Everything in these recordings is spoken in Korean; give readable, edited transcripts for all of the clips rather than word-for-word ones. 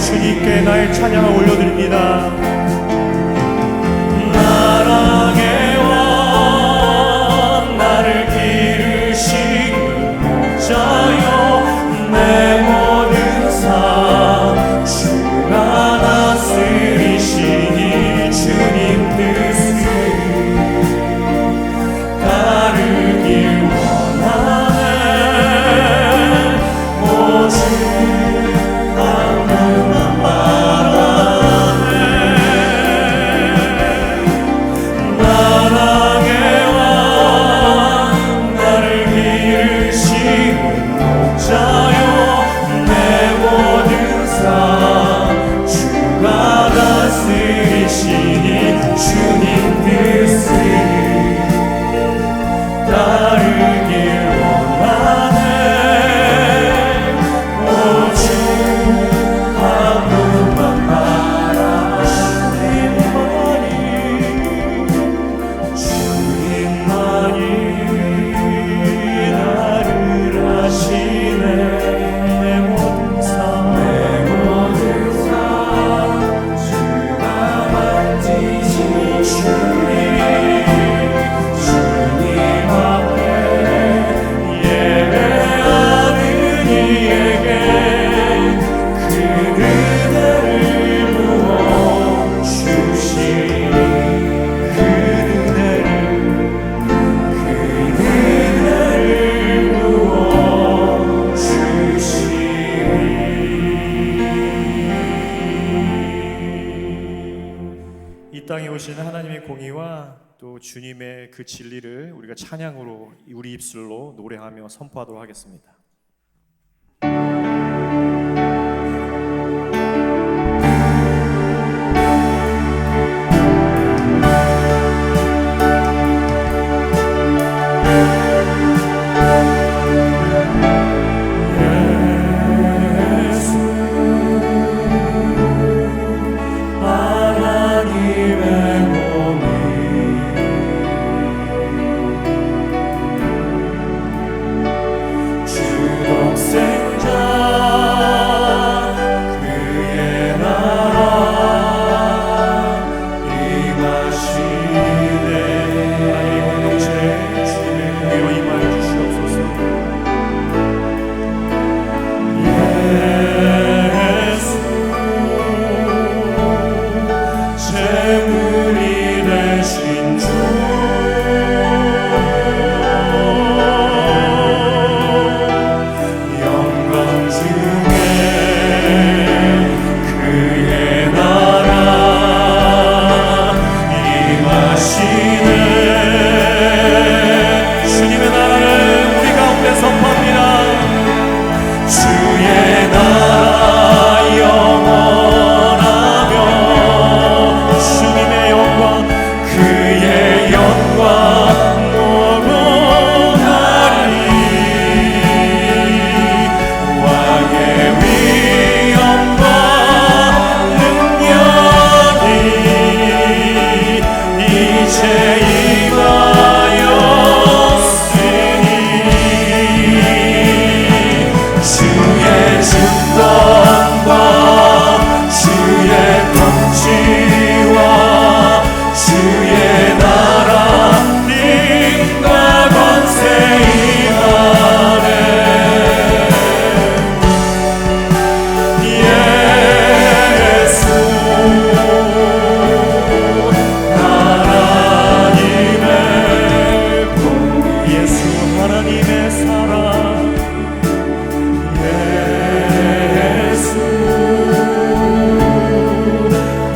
주님께 나의 찬양을 올려드립니다. 나랑의 왕 나를 기르시는 목자여 내 모든 삶 주가 다스리시니 주님 뜻을 따르길 원하네. 오직 하나님의 공의와 또 주님의 그 진리를 우리가 찬양으로 우리 입술로 노래하며 선포하도록 하겠습니다.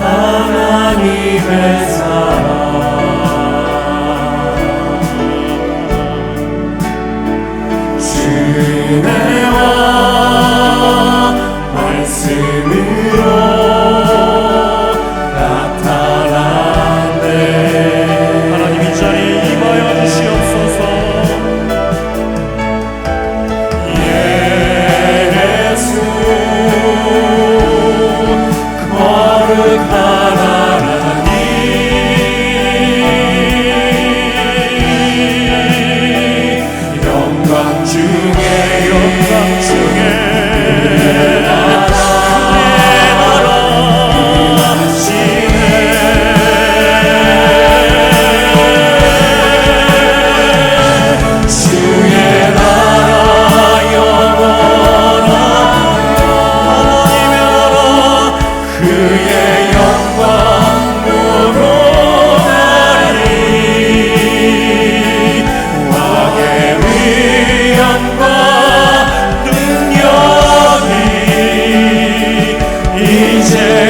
하나님의 사랑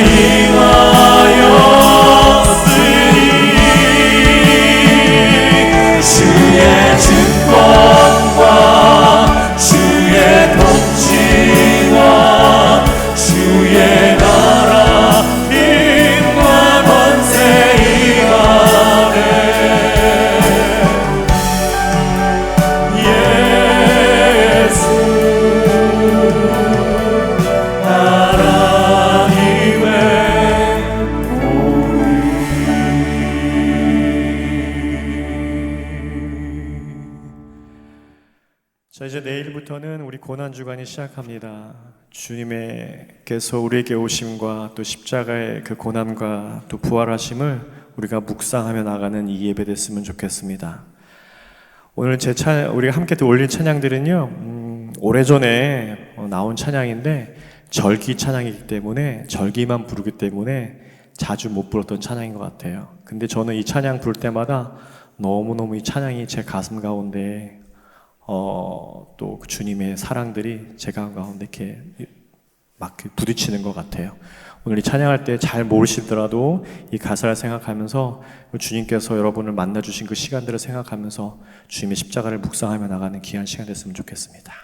임하였으니 주의 주권과 주의 통치와 주의 나라 힘과 권세 임하네. 예수 하나님의 자, 이제 내일부터는 우리 고난주간이 시작합니다. 주님께서 우리에게 오심과 또 십자가의 그 고난과 또 부활하심을 우리가 묵상하며 나가는 이 예배 됐으면 좋겠습니다. 오늘 우리가 함께 또 올린 찬양들은요, 오래전에 나온 찬양인데 절기 찬양이기 때문에 절기만 부르기 때문에 자주 못 불렀던 찬양인 것 같아요. 근데 저는 이 찬양 부를 때마다 너무너무 이 찬양이 제 가슴 가운데 또 주님의 사랑들이 제 가슴 가운데 이렇게 막 부딪히는 것 같아요. 오늘 이 찬양할 때 잘 모르시더라도 이 가사를 생각하면서 주님께서 여러분을 만나주신 그 시간들을 생각하면서 주님의 십자가를 묵상하며 나가는 귀한 시간 됐으면 좋겠습니다.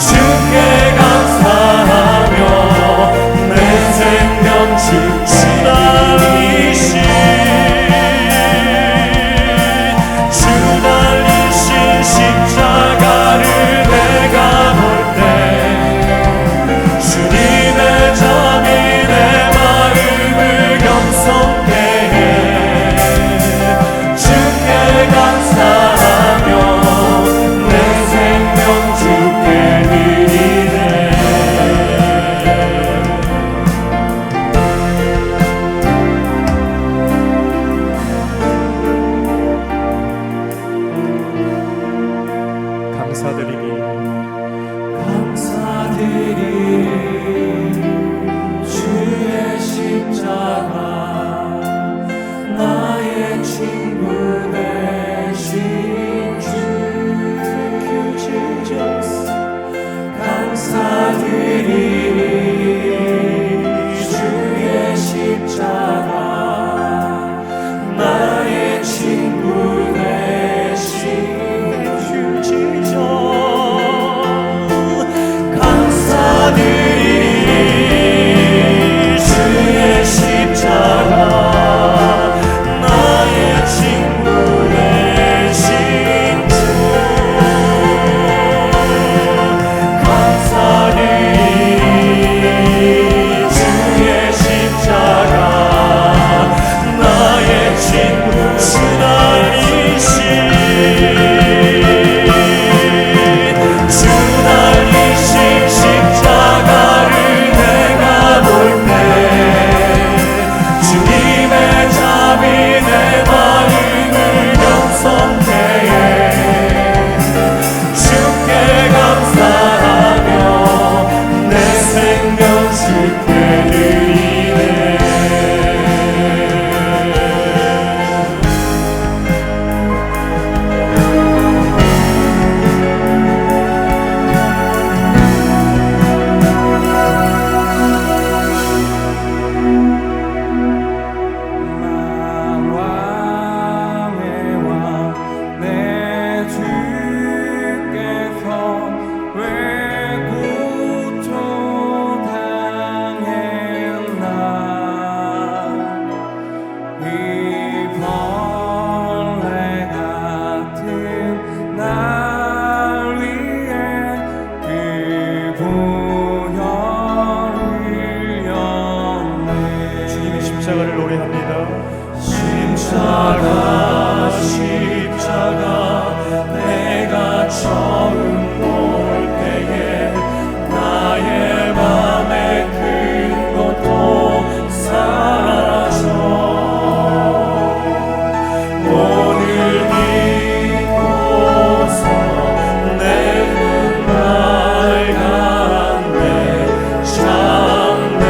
주께 감사하며 내 생명 지키시네. 처음 볼 때에 나의 맘의 큰 것도 사라져 오늘 믿고서 내 눈 밝았네 참 내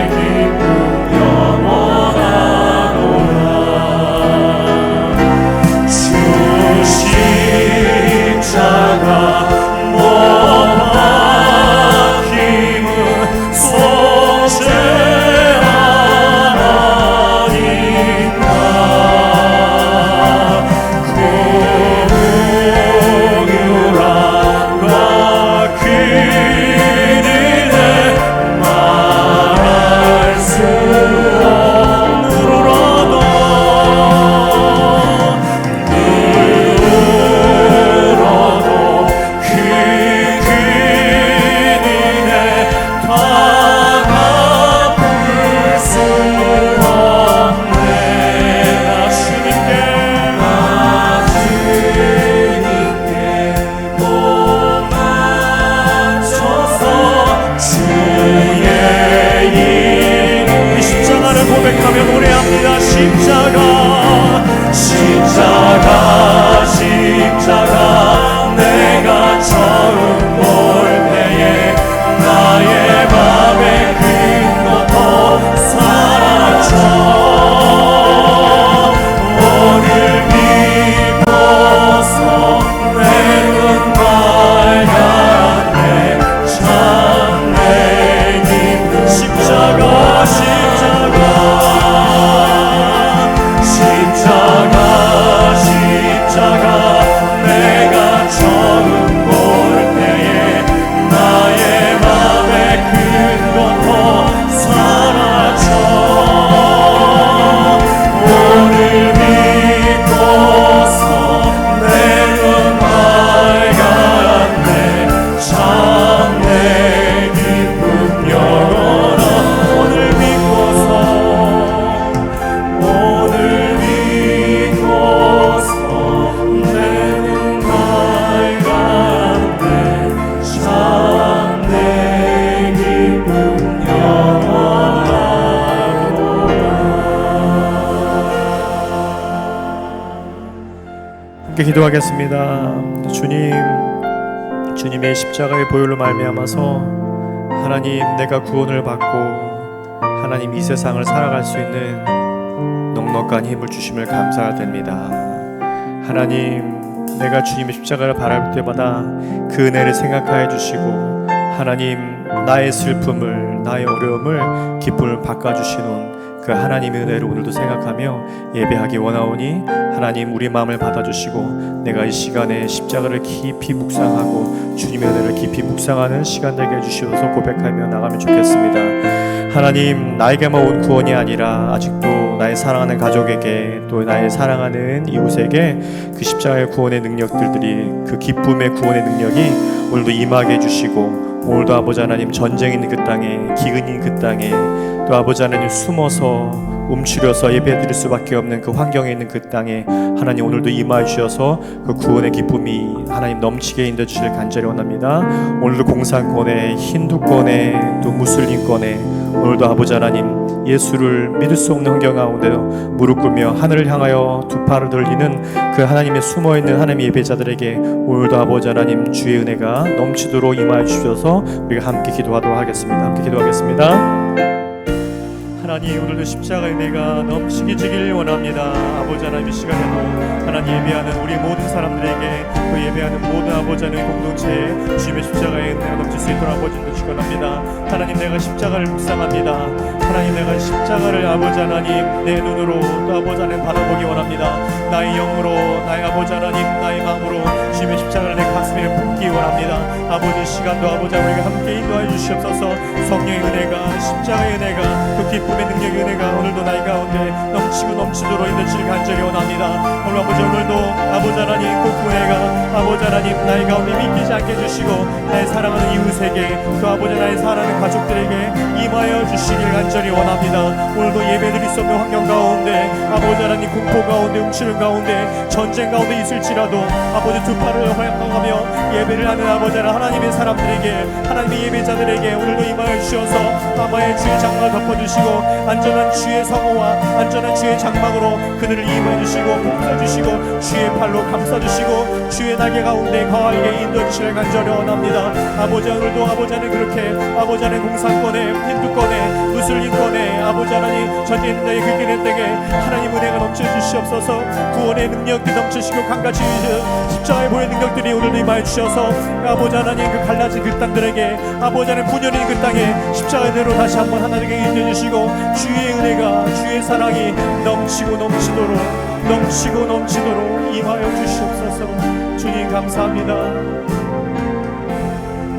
기쁨 영원하도다 주 십자가 못 박힘은 속죄하나니까 공유란과 그리네 말할 수 없느로라도 그 그리네 다 갚을 수 없네 나 주님께 못 맞춰서 주의 이름 이 십자가를 고백하며 노래합니다 십자가 내가 처음 볼 때에 나의 맘의 큰 것도 사라져 오늘 믿고서 내 눈 밝았네 참 내 기쁨 십자가 내가 처음 볼 때에 나의 맘의 큰 것도 사라져 오늘 믿고서 내 눈 밝았네 참 내 기쁨 영원한 오늘 믿고서 내 눈 밝았네 참 내 기쁨 함께 기도하겠습니다. 주님의 십자가의 보혈로 말미암아서 하나님 내가 구원을 받고 하나님 이 세상을 살아갈 수 있는 넉넉한 힘을 주심을 감사드립니다. 하나님 내가 주님의 십자가를 바랄 때마다 그 은혜를 생각하여 주시고 하나님 나의 슬픔을 나의 어려움을 기쁨을 바꿔주시는 그 하나님의 은혜를 오늘도 생각하며 예배하기 원하오니 하나님 우리 마음을 받아주시고 내가 이 시간에 십자가를 깊이 묵상하고 주님의 은혜를 깊이 묵상하는 시간 되게 해주시어서 고백하며 나가면 좋겠습니다. 하나님 나에게만 온 구원이 아니라 아직도 나의 사랑하는 가족에게 또 나의 사랑하는 이웃에게 그 십자가의 구원의 능력들이 그 기쁨의 구원의 능력이 오늘도 임하게 해주시고 오늘도 아버지 하나님 전쟁이 있는 그 땅에 기근이 있는 그 땅에 또 아버지 하나님 숨어서 움츠려서 예배드릴 수밖에 없는 그 환경에 있는 그 땅에 하나님 오늘도 임하여 주셔서 그 구원의 기쁨이 하나님 넘치게 인도해 주실 간절히 원합니다. 오늘도 공산권에 힌두권에 또 무슬림권에 오늘도 아버지 하나님 예수를 믿을 수 없는 환경 가운데 무릎 꿇며 하늘을 향하여 두 팔을 돌리는 그 하나님의 숨어있는 하나님의 예배자들에게 오늘도 아버지 하나님 주의 은혜가 넘치도록 임하여 주셔서 우리가 함께 기도하도록 하겠습니다. 함께 기도하겠습니다. 하나님 오늘도 십자가의 은혜가 넘치게 주길 원합니다. 아버지 하나님 이 시간에도 하나님 예배하는 우리 모든 사람들에게 또 예배하는 모든 아버지 하나님 공동체에 주님의 십자가의 은혜가 넘칠 수 있도록 아버지도 축원합니다. 하나님 내가 십자가를 묵상합니다. 하나님 내가 십자가를 아버지 하나님 내 눈으로 또 아버지 하나님 바라보기 원합니다. 나의 영으로 나의 아버지 하나님 나의 마음으로 주님의 십자가를 내 가슴에 품기 원합니다. 아버지 시간도 아버지 우리가 함께 인도하여 주시옵소서. 성령의 은혜가 십자가의 은혜가 그 기쁨 기쁨의 능력의 은혜가 오늘도 나의 가운데 넘치고 넘치도록 있는 줄 간절히 원합니다. 오늘 아버지 오늘도 아버지 하나님 그 은혜가 아버지 하나님 나의 가운데 믿기지 않게 해주시고 나의 사랑하는 이웃에게 또 아버지 나의 사랑하는 가족들에게 임하여 주시길 간절히 원합니다. 오늘도 예배드릴 수 없는 환경 가운데 아버지 하나님 공포 가운데 움츠림 가운데 전쟁 가운데 있을지라도 아버지 두 팔을 허약하며 예배를 하는 아버지 하나님의 사람들에게 하나님의 예배자들에게 오늘도 임하여 주셔서 아버지의 주의 장막을 덮어주시고 안전한 주의 성호와 안전한 주의 장막으로 그들을 임하여 주시고 복사주시고 주의 팔로 감싸주시고 주의 날개 가운데 거하게 인도해 주시길 간절히 원합니다. 아버지 오늘도 아버지 하나님 그렇게 아버지 하나님 공산권에 힌두권에 무슬림권에 아버지 하나님 전쟁 있는 자의 그 길의 때에 하나님 은혜가 넘쳐 주시옵소서. 구원의 능력들이 넘치시고 강같이 십자가의 보혈 능력들이 오늘도 임하여 주셔서 아버지 하나님 그 갈라진 그 땅들에게 아버지 하나님 분열인 그 땅에 십자가의 대로 다시 한번 하나님께 인도해 주시고 주의 은혜가 주의 사랑이 넘치고 넘치도록 임하여 주시옵소서. 주님 감사합니다.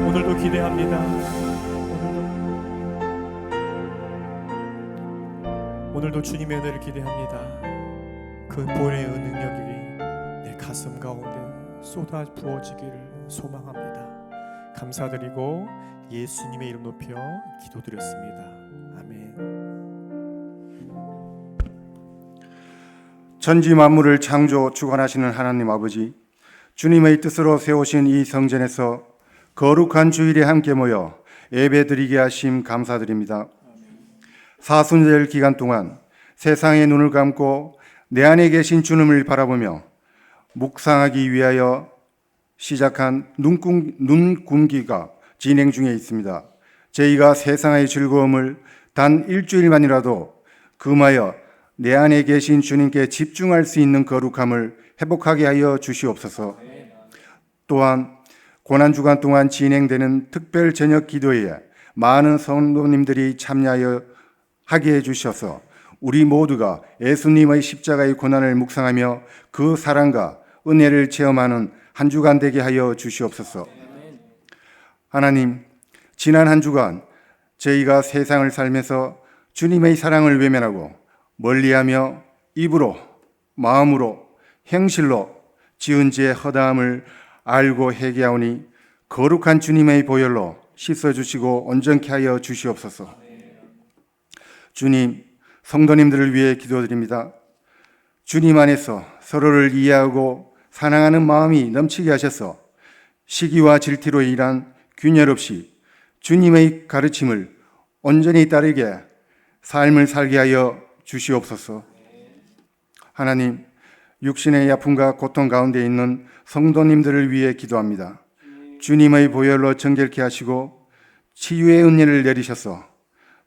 오늘도 기대합니다. 오늘도 주님의 은혜를 기대합니다. 그 보혈의 능력이 내 가슴 가운데 쏟아 부어지기를 소망합니다. 감사드리고 예수님의 이름 높여 기도드렸습니다. 아멘. 천지 만물을 창조 주관하시는 하나님 아버지, 주님의 뜻으로 세우신 이 성전에서 거룩한 주일에 함께 모여 예배드리게 하심 감사드립니다. 사순절 기간 동안 세상의 눈을 감고 내 안에 계신 주님을 바라보며 묵상하기 위하여 시작한 눈굶기가 진행 중에 있습니다. 저희가 세상의 즐거움을 단 일주일만이라도 금하여 내 안에 계신 주님께 집중할 수 있는 거룩함을 회복하게 하여 주시옵소서. 또한 고난주간 동안 진행되는 특별 저녁 기도에 많은 성도님들이 참여하여 하게 해주셔서 우리 모두가 예수님의 십자가의 고난을 묵상하며 그 사랑과 은혜를 체험하는 한 주간 되게 하여 주시옵소서. 하나님, 지난 한 주간 저희가 세상을 살면서 주님의 사랑을 외면하고 멀리하며 입으로, 마음으로, 행실로 지은 죄의 허다함을 알고 회개하오니 거룩한 주님의 보혈로 씻어주시고 온전케 하여 주시옵소서. 주님, 성도님들을 위해 기도드립니다. 주님 안에서 서로를 이해하고 사랑하는 마음이 넘치게 하셔서 시기와 질투로 인한 균열 없이 주님의 가르침을 온전히 따르게 삶을 살게 하여 주시옵소서. 하나님, 육신의 아픔과 고통 가운데 있는 성도님들을 위해 기도합니다. 주님의 보혈로 정결케 하시고 치유의 은혜를 내리셔서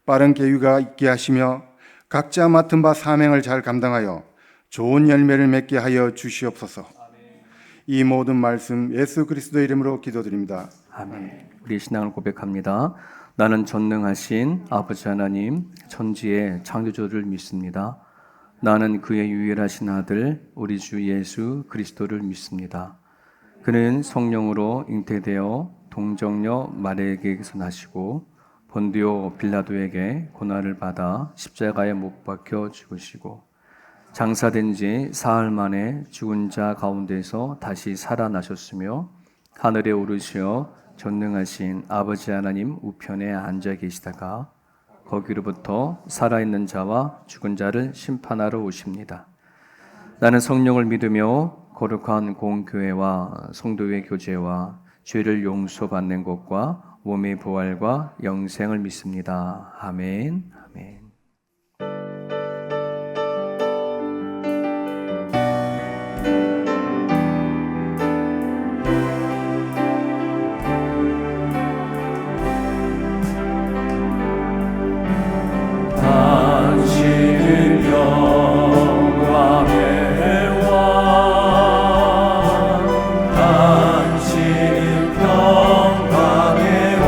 빠른 계유가 있게 하시며 각자 맡은 바 사명을 잘 감당하여 좋은 열매를 맺게 하여 주시옵소서. 이 모든 말씀 예수 그리스도의 이름으로 기도드립니다. 아멘. 우리 신앙을 고백합니다. 나는 전능하신 아버지 하나님, 천지의 창조주를 믿습니다. 나는 그의 유일하신 아들 우리 주 예수 그리스도를 믿습니다. 그는 성령으로 잉태되어 동정녀 마리아에게서 나시고 본디오 빌라도에게 고난을 받아 십자가에 못 박혀 죽으시고 장사된 지 사흘 만에 죽은 자 가운데서 다시 살아나셨으며 하늘에 오르시어 전능하신 아버지 하나님 우편에 앉아 계시다가 거기로부터 살아있는 자와 죽은 자를 심판하러 오십니다. 나는 성령을 믿으며 거룩한 공교회와 성도의 교제와 죄를 용서받는 것과 몸의 부활과 영생을 믿습니다. 아멘. 아멘. 당신은 영광의 왕, 당신은 평강의 왕,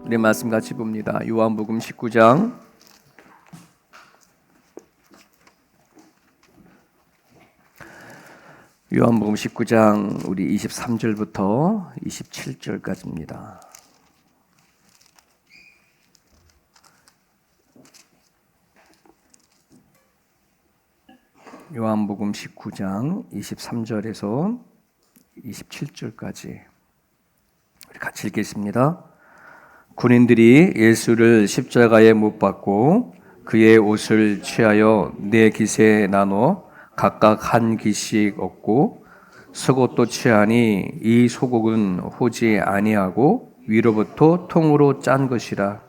우리 말씀 같이 봅니다. 요한복음 19장 요한복음 19장 우리 23절부터 27절까지입니다. 요한복음 19장 23절에서 27절까지 우리 같이 읽겠습니다. 군인들이 예수를 십자가에 못 박고 그의 옷을 취하여 네 깃에 나눠 각각 한 깃씩 얻고 속옷도 취하니 이 속옷은 호지 아니하고 위로부터 통으로 짠 것이라.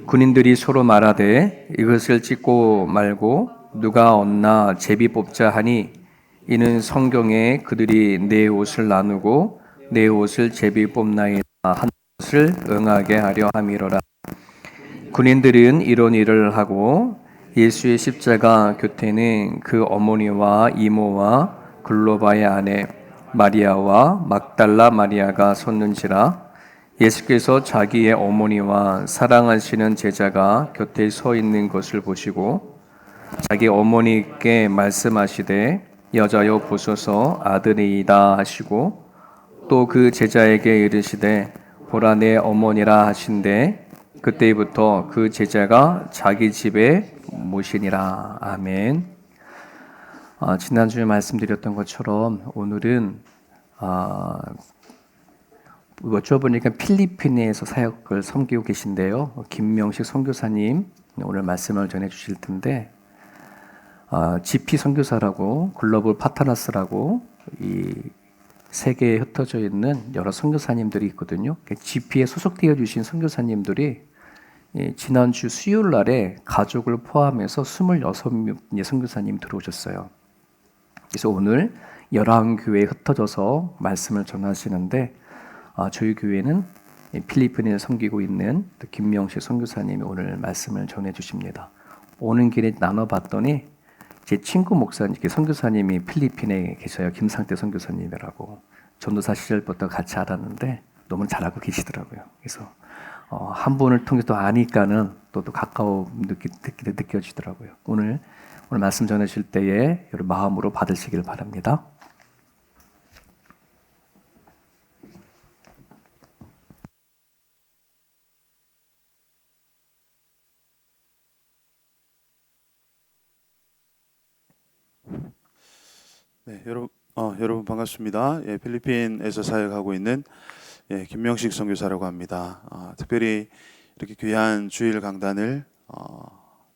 군인들이 서로 말하되 이것을 찢고 말고 누가 얻나 제비 뽑자 하니 이는 성경에 그들이 내 옷을 나누고 내 옷을 제비 뽑나이다 한 것을 응하게 하려 함이로라. 군인들은 이런 일을 하고 예수의 십자가 곁에는 그 어머니와 이모와 글로바의 아내 마리아와 막달라 마리아가 섰는지라. 예수께서 자기의 어머니와 사랑하시는 제자가 곁에 서 있는 것을 보시고 자기 어머니께 말씀하시되 여자여 보소서 아들이이다 하시고 또 그 제자에게 이르시되 보라 내 어머니라 하신대 그때부터 그 제자가 자기 집에 모시니라. 아멘. 지난주에 말씀드렸던 것처럼 오늘은 여쭤보니까 필리핀에서 사역을 섬기고 계신데요. 김명식 선교사님 오늘 말씀을 전해 주실 텐데 GP 선교사라고 글로벌 파트너스라고 이 세계에 흩어져 있는 여러 선교사님들이 있거든요. GP에 소속되어 주신 선교사님들이 지난주 수요일 날에 가족을 포함해서 26명의 선교사님 들어오셨어요. 그래서 오늘 11교회에 흩어져서 말씀을 전하시는데 저희 교회는 필리핀에 섬기고 있는 김명식 선교사님이 오늘 말씀을 전해 주십니다. 오는 길에 나눠봤더니 제 친구 목사님, 선교사님이 필리핀에 계셔요. 김상태 선교사님이라고. 전도사 시절부터 같이 알았는데 너무 잘 알고 계시더라고요. 그래서 한 분을 통해서 또 아니까는 또 가까워 느껴지더라고요. 오늘 말씀 전하실 때에 여러분 마음으로 받으시길 바랍니다. 네, 여러분 반갑습니다. 필리핀에서 사역하고 있는 김명식 선교사라고 합니다. 특별히 이렇게 귀한 주일 강단을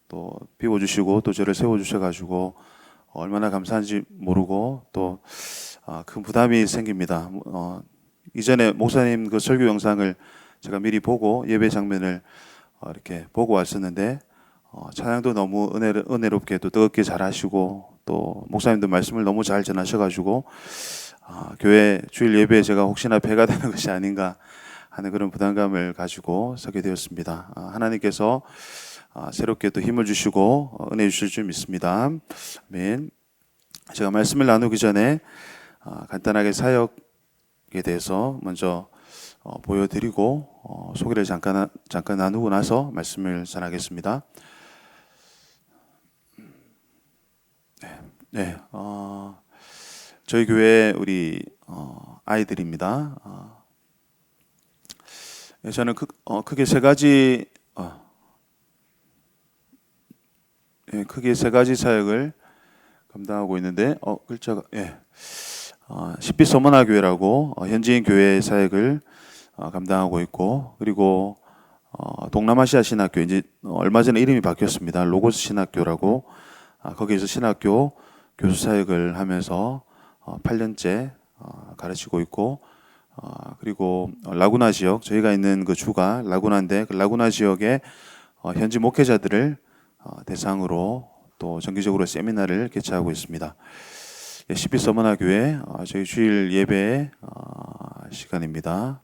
또 비워주시고 또 저를 세워주셔가지고 얼마나 감사한지 모르고 또 큰 부담이 생깁니다. 이전에 목사님 그 설교 영상을 제가 미리 보고 예배 장면을 이렇게 보고 왔었는데 찬양도 너무 은혜롭게 또 뜨겁게 잘하시고 또 목사님도 말씀을 너무 잘 전하셔가지고 교회 주일 예배에 제가 혹시나 배가 되는 것이 아닌가 하는 그런 부담감을 가지고 서게 되었습니다. 하나님께서 새롭게 또 힘을 주시고 은혜 주실 줄 믿습니다. 아멘. 제가 말씀을 나누기 전에 간단하게 사역에 대해서 먼저 보여드리고 소개를 잠깐 나누고 나서 말씀을 전하겠습니다. 네, 저희 교회 우리 아이들입니다. 저는 크게 세 가지 사역을 감당하고 있는데 글자가 십빛 서머나 교회라고 현지인 교회 사역을 감당하고 있고 그리고 동남아시아 신학교 이제 얼마 전에 이름이 바뀌었습니다. 로고스 신학교라고 거기에서 신학교 교수 사역을 하면서 8년째 가르치고 있고 그리고 라구나 지역 저희가 있는 그 주가 라구나인데 그 라구나 지역의 현지 목회자들을 대상으로 또 정기적으로 세미나를 개최하고 있습니다. 십빛 서머나 교회 저희 주일 예배 시간입니다.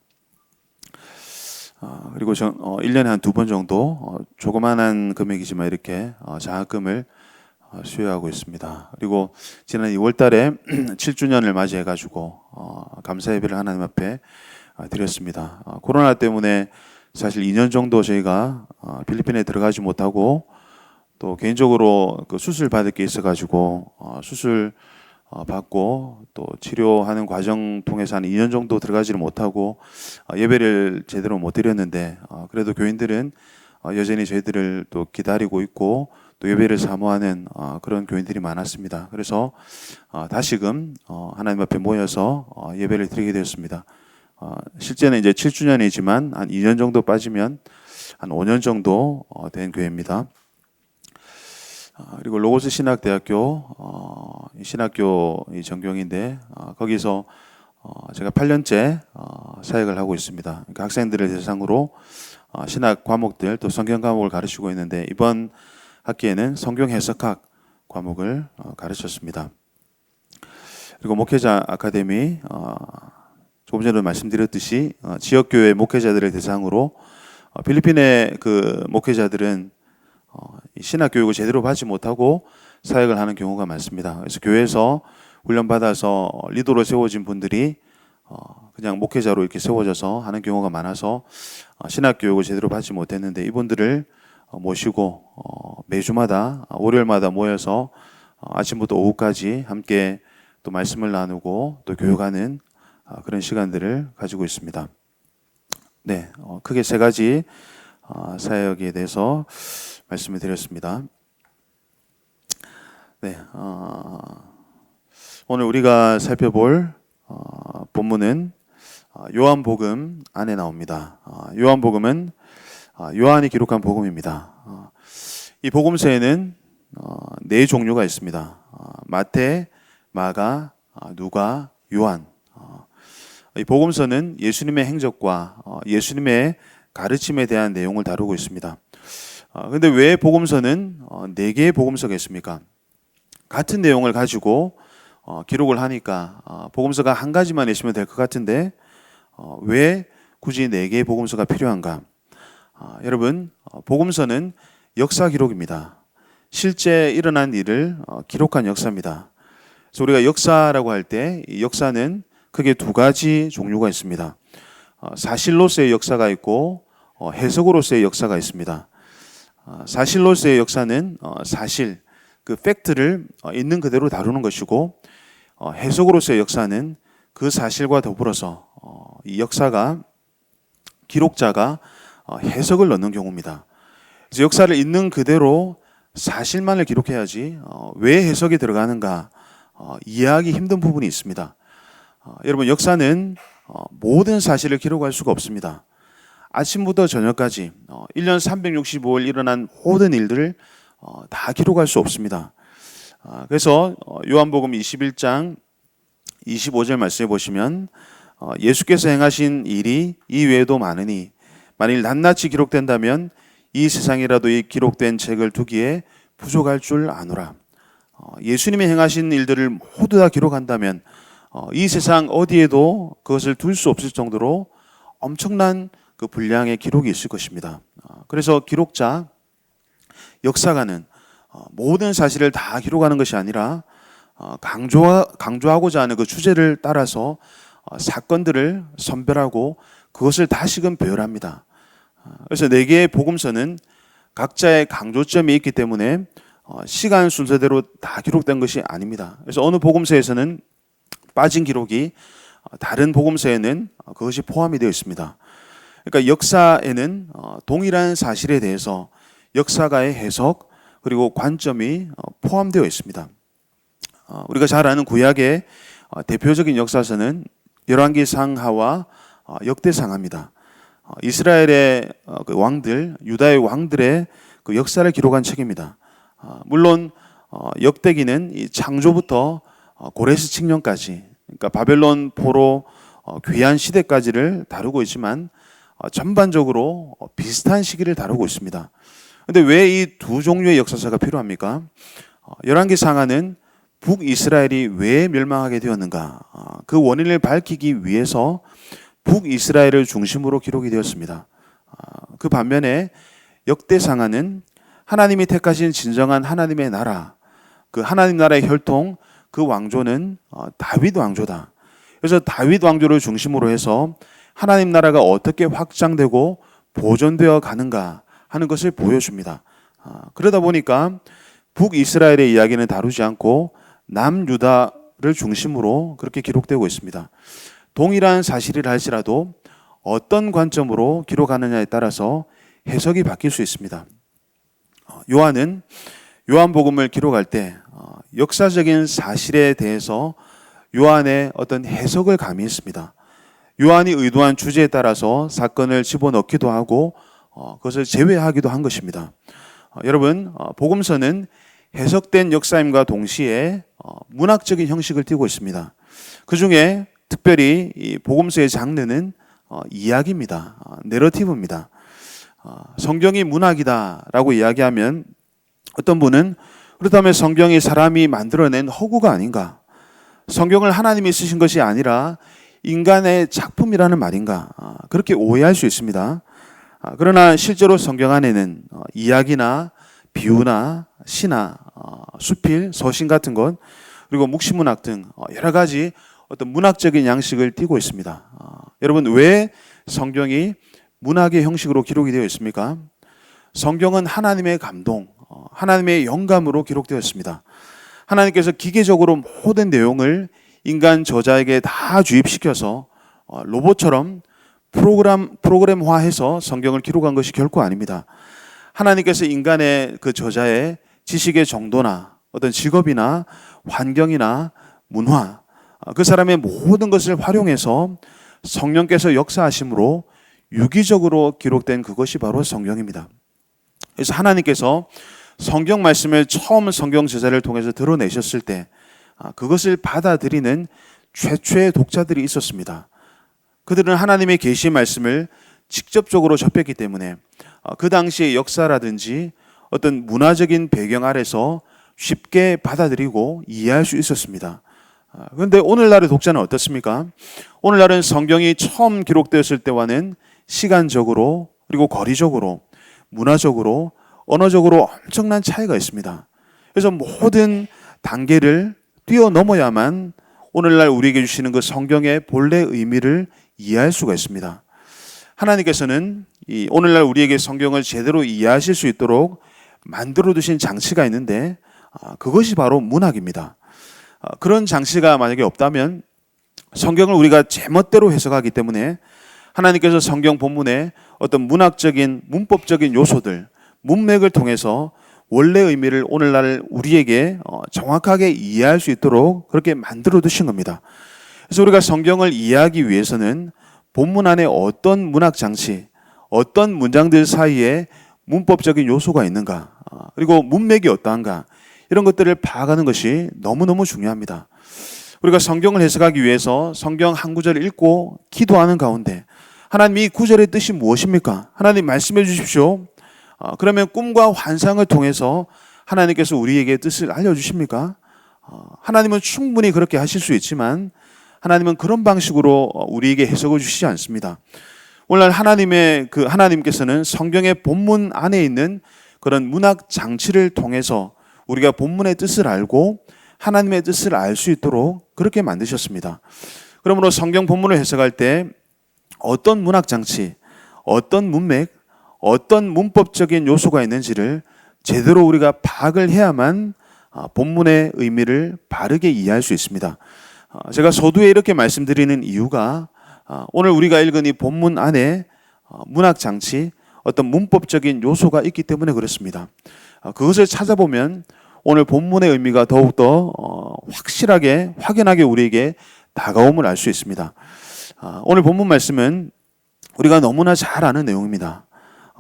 그리고 1년에 한 2번 정도 조그만한 금액이지만 이렇게 장학금을 수여하고 있습니다. 그리고 지난 2월 달에 7주년을 맞이해 가지고 감사 예배를 하나님 앞에 드렸습니다. 코로나 때문에 사실 2년 정도 저희가 필리핀에 들어가지 못하고 또 개인적으로 그 수술 받을 게 있어가지고 수술 받고 또 치료하는 과정 통해서 한 2년 정도 들어가지를 못하고 예배를 제대로 못 드렸는데 그래도 교인들은 여전히 저희들을 또 기다리고 있고 또 예배를 사모하는 그런 교인들이 많았습니다. 그래서 다시금 하나님 앞에 모여서 예배를 드리게 되었습니다. 실제는 이제 7주년이지만 한 2년 정도 빠지면 한 5년 정도 된 교회입니다. 그리고 로고스 신학대학교 신학교 전경인데 거기서 제가 8년째 사역을 하고 있습니다. 그러니까 학생들을 대상으로 신학 과목들 또 성경 과목을 가르치고 있는데 이번 학기에는 성경 해석학 과목을 가르쳤습니다. 그리고 목회자 아카데미 조금 전에 말씀드렸듯이 지역교회 목회자들을 대상으로 필리핀의 그 목회자들은 신학 교육을 제대로 받지 못하고 사역을 하는 경우가 많습니다. 그래서 교회에서 훈련받아서 리더로 세워진 분들이 그냥 목회자로 이렇게 세워져서 하는 경우가 많아서 신학 교육을 제대로 받지 못했는데 이분들을 모시고 매주마다 월요일마다 모여서 아침부터 오후까지 함께 또 말씀을 나누고 또 교육하는 그런 시간들을 가지고 있습니다. 네, 크게 세 가지 사역에 대해서 말씀을 드렸습니다. 네, 오늘 우리가 살펴볼 본문은 요한복음 안에 나옵니다. 요한복음은 요한이 기록한 복음입니다. 이 복음서에는 네 종류가 있습니다. 마태, 마가, 누가, 요한. 이 복음서는 예수님의 행적과 예수님의 가르침에 대한 내용을 다루고 있습니다. 그런데 왜 복음서는 네 개의 복음서가 있습니까? 같은 내용을 가지고 기록을 하니까 복음서가 한 가지만 있으면 될 것 같은데 왜 굳이 네 개의 복음서가 필요한가? 여러분, 복음서는 역사 기록입니다. 실제 일어난 일을 기록한 역사입니다. 그래서 우리가 역사라고 할 때 이 역사는 크게 두 가지 종류가 있습니다. 사실로서의 역사가 있고 해석으로서의 역사가 있습니다. 사실로서의 역사는 사실, 그 팩트를 있는 그대로 다루는 것이고 해석으로서의 역사는 그 사실과 더불어서 이 역사가 기록자가 해석을 넣는 경우입니다. 그래서 역사를 있는 그대로 사실만을 기록해야지 왜 해석이 들어가는가 이해하기 힘든 부분이 있습니다. 여러분, 역사는 모든 사실을 기록할 수가 없습니다. 아침부터 저녁까지 1년 365일 일어난 모든 일들을 다 기록할 수 없습니다. 그래서 요한복음 21장 25절 말씀해 보시면 예수께서 행하신 일이 이외에도 많으니 만일 낱낱이 기록된다면 이 세상이라도 이 기록된 책을 두기에 부족할 줄 아노라. 예수님이 행하신 일들을 모두 다 기록한다면 이 세상 어디에도 그것을 둘 수 없을 정도로 엄청난 그 분량의 기록이 있을 것입니다. 그래서 기록자, 역사가는 모든 사실을 다 기록하는 것이 아니라 강조하고자 하는 그 주제를 따라서 사건들을 선별하고 그것을 다시금 배열합니다. 그래서 네 개의 복음서는 각자의 강조점이 있기 때문에 시간 순서대로 다 기록된 것이 아닙니다. 그래서 어느 복음서에서는 빠진 기록이 다른 복음서에는 그것이 포함이 되어 있습니다. 그러니까 역사에는 동일한 사실에 대해서 역사가의 해석 그리고 관점이 포함되어 있습니다. 우리가 잘 아는 구약의 대표적인 역사서는 열왕기상하와 역대상하입니다. 이스라엘의 그 왕들, 유다의 왕들의 그 역사를 기록한 책입니다. 물론 역대기는 이 창조부터 고레스 칙령까지, 그러니까 바벨론 포로 귀환 시대까지를 다루고 있지만 전반적으로 비슷한 시기를 다루고 있습니다. 그런데 왜 이 두 종류의 역사서가 필요합니까? 열왕기상하는 북이스라엘이 왜 멸망하게 되었는가, 그 원인을 밝히기 위해서 북이스라엘을 중심으로 기록이 되었습니다. 그 반면에 역대상하는 하나님이 택하신 진정한 하나님의 나라, 그 하나님 나라의 혈통, 그 왕조는 다윗 왕조다. 그래서 다윗 왕조를 중심으로 해서 하나님 나라가 어떻게 확장되고 보존되어 가는가 하는 것을 보여줍니다. 그러다 보니까 북이스라엘의 이야기는 다루지 않고 남유다를 중심으로 그렇게 기록되고 있습니다. 동일한 사실이라 할지라도 어떤 관점으로 기록하느냐에 따라서 해석이 바뀔 수 있습니다. 요한은 요한복음을 기록할 때 역사적인 사실에 대해서 요한의 어떤 해석을 가미했습니다. 요한이 의도한 주제에 따라서 사건을 집어넣기도 하고 그것을 제외하기도 한 것입니다. 여러분, 복음서는 해석된 역사임과 동시에 문학적인 형식을 띠고 있습니다. 그 중에 특별히 이 복음서의 장르는 이야기입니다. 내러티브입니다. 성경이 문학이다라고 이야기하면 어떤 분은 그렇다면 성경이 사람이 만들어낸 허구가 아닌가? 성경을 하나님이 쓰신 것이 아니라 인간의 작품이라는 말인가? 그렇게 오해할 수 있습니다. 그러나 실제로 성경 안에는 이야기나 비유나 시나 수필, 서신 같은 것, 그리고 묵시문학 등 여러 가지 어떤 문학적인 양식을 띠고 있습니다. 여러분, 왜 성경이 문학의 형식으로 기록이 되어 있습니까? 성경은 하나님의 감동, 하나님의 영감으로 기록되었습니다. 하나님께서 기계적으로 모든 내용을 인간 저자에게 다 주입시켜서 로봇처럼 프로그램화해서 성경을 기록한 것이 결코 아닙니다. 하나님께서 인간의 그 저자의 지식의 정도나 어떤 직업이나 환경이나 문화, 그 사람의 모든 것을 활용해서 성령께서 역사하심으로 유기적으로 기록된 그것이 바로 성경입니다. 그래서 하나님께서 성경 말씀을 처음 성경 저자를 통해서 드러내셨을 때 그것을 받아들이는 최초의 독자들이 있었습니다. 그들은 하나님의 계시 말씀을 직접적으로 접했기 때문에 그 당시의 역사라든지 어떤 문화적인 배경 아래서 쉽게 받아들이고 이해할 수 있었습니다. 그런데 오늘날의 독자는 어떻습니까? 오늘날은 성경이 처음 기록되었을 때와는 시간적으로 그리고 거리적으로 문화적으로 언어적으로 엄청난 차이가 있습니다. 그래서 모든 단계를 뛰어넘어야만 오늘날 우리에게 주시는 그 성경의 본래 의미를 이해할 수가 있습니다. 하나님께서는 오늘날 우리에게 성경을 제대로 이해하실 수 있도록 만들어 두신 장치가 있는데 그것이 바로 문학입니다. 그런 장치가 만약에 없다면 성경을 우리가 제멋대로 해석하기 때문에 하나님께서 성경 본문에 어떤 문학적인 문법적인 요소들, 문맥을 통해서 원래 의미를 오늘날 우리에게 정확하게 이해할 수 있도록 그렇게 만들어 두신 겁니다. 그래서 우리가 성경을 이해하기 위해서는 본문 안에 어떤 문학 장치, 어떤 문장들 사이에 문법적인 요소가 있는가, 그리고 문맥이 어떠한가, 이런 것들을 파악하는 것이 너무너무 중요합니다. 우리가 성경을 해석하기 위해서 성경 한 구절을 읽고 기도하는 가운데 하나님, 이 구절의 뜻이 무엇입니까? 하나님 말씀해 주십시오. 그러면 꿈과 환상을 통해서 하나님께서 우리에게 뜻을 알려주십니까? 하나님은 충분히 그렇게 하실 수 있지만 하나님은 그런 방식으로 우리에게 해석을 주시지 않습니다. 오늘 하나님께서는 성경의 본문 안에 있는 그런 문학 장치를 통해서 우리가 본문의 뜻을 알고 하나님의 뜻을 알 수 있도록 그렇게 만드셨습니다. 그러므로 성경 본문을 해석할 때 어떤 문학 장치, 어떤 문맥, 어떤 문법적인 요소가 있는지를 제대로 우리가 파악을 해야만 본문의 의미를 바르게 이해할 수 있습니다. 제가 서두에 이렇게 말씀드리는 이유가 오늘 우리가 읽은 이 본문 안에 문학 장치, 어떤 문법적인 요소가 있기 때문에 그렇습니다. 그것을 찾아보면 오늘 본문의 의미가 더욱더 확실하게, 확연하게 우리에게 다가옴을 알 수 있습니다. 오늘 본문 말씀은 우리가 너무나 잘 아는 내용입니다.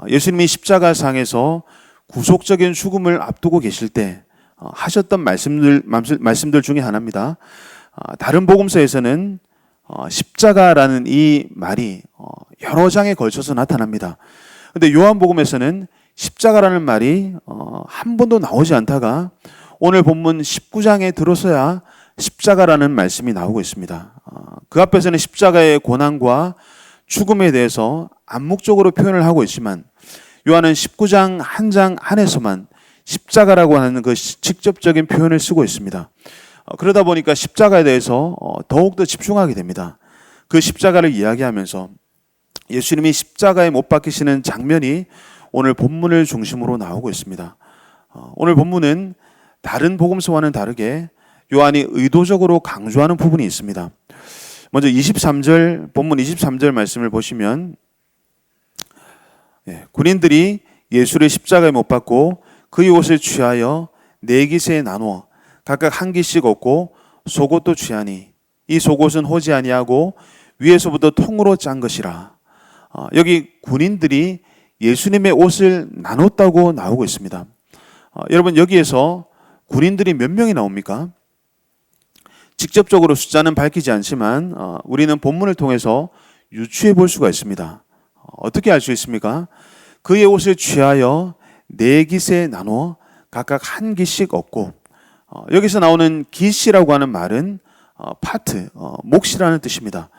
예수님이 십자가상에서 구속적인 죽음을 앞두고 계실 때 하셨던 말씀들 중에 하나입니다. 다른 복음서에서는 십자가라는 이 말이 여러 장에 걸쳐서 나타납니다. 그런데 요한복음에서는 십자가라는 말이 한 번도 나오지 않다가 오늘 본문 19장에 들어서야 십자가라는 말씀이 나오고 있습니다. 그 앞에서는 십자가의 고난과 죽음에 대해서 암묵적으로 표현을 하고 있지만 요한은 19장 한 장 안에서만 십자가라고 하는 그 직접적인 표현을 쓰고 있습니다. 그러다 보니까 십자가에 대해서 더욱더 집중하게 됩니다. 그 십자가를 이야기하면서 예수님이 십자가에 못 박히시는 장면이 오늘 본문을 중심으로 나오고 있습니다. 오늘 본문은 다른 복음서와는 다르게 요한이 의도적으로 강조하는 부분이 있습니다. 먼저 23절, 본문 23절 말씀을 보시면 군인들이 예수를 십자가에 못 박고 그의 옷을 취하여 네 기세에 나누어 각각 한 기씩 얻고 속옷도 취하니 이 속옷은 호지 아니하고 위에서부터 통으로 짠 것이라. 여기 군인들이 예수님의 옷을 나눴다고 나오고 있습니다. 여러분, 여기에서 군인들이 몇 명이 나옵니까? 직접적으로 숫자는 밝히지 않지만 우리는 본문을 통해서 유추해 볼 수가 있습니다. 어떻게 알 수 있습니까? 그의 옷을 취하여 네 기세에 나누어 각각 한 기씩 얻고, 여기서 나오는 기시라고 하는 말은 파트, 몫이라는 뜻입니다.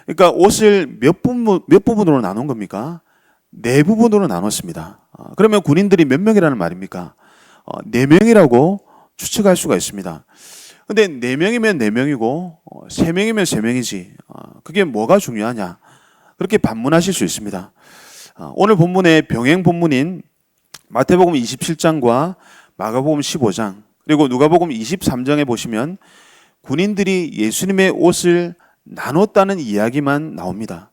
그러니까 옷을 몇 부분으로 나눈 겁니까? 네 부분으로 나눴습니다. 그러면 군인들이 몇 명이라는 말입니까? 네 명이라고 추측할 수가 있습니다. 근데 네 명이면 네 명이고 세 명이면 세 명이지, 그게 뭐가 중요하냐, 그렇게 반문하실 수 있습니다. 오늘 본문의 병행 본문인 마태복음 27장과 마가복음 15장 그리고 누가복음 23장에 보시면 군인들이 예수님의 옷을 나눴다는 이야기만 나옵니다.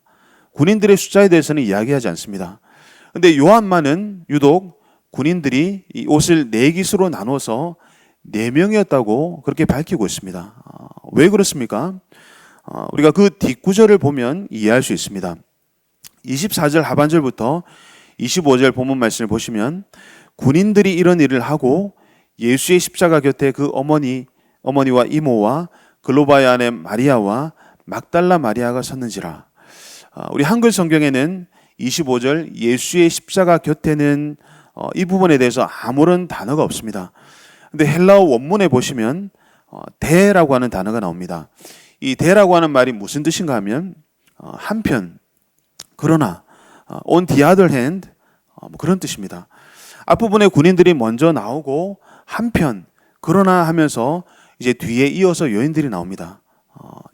군인들의 숫자에 대해서는 이야기하지 않습니다. 그런데 요한만은 유독 군인들이 이 옷을 네 깃으로 나눠서 네 명이었다고 그렇게 밝히고 있습니다. 왜 그렇습니까? 우리가 그 뒷구절을 보면 이해할 수 있습니다. 24절 하반절부터 25절 본문 말씀을 보시면 군인들이 이런 일을 하고 예수의 십자가 곁에 그 어머니와 이모와 글로바의 아내 마리아와 막달라 마리아가 섰는지라. 우리 한글 성경에는 25절 예수의 십자가 곁에는 이 부분에 대해서 아무런 단어가 없습니다. 근데 헬라어 원문에 보시면 대라고 하는 단어가 나옵니다. 이 대라고 하는 말이 무슨 뜻인가 하면 한편, 그러나, on the other hand, 그런 뜻입니다. 앞부분에 군인들이 먼저 나오고 한편, 그러나 하면서 이제 뒤에 이어서 여인들이 나옵니다.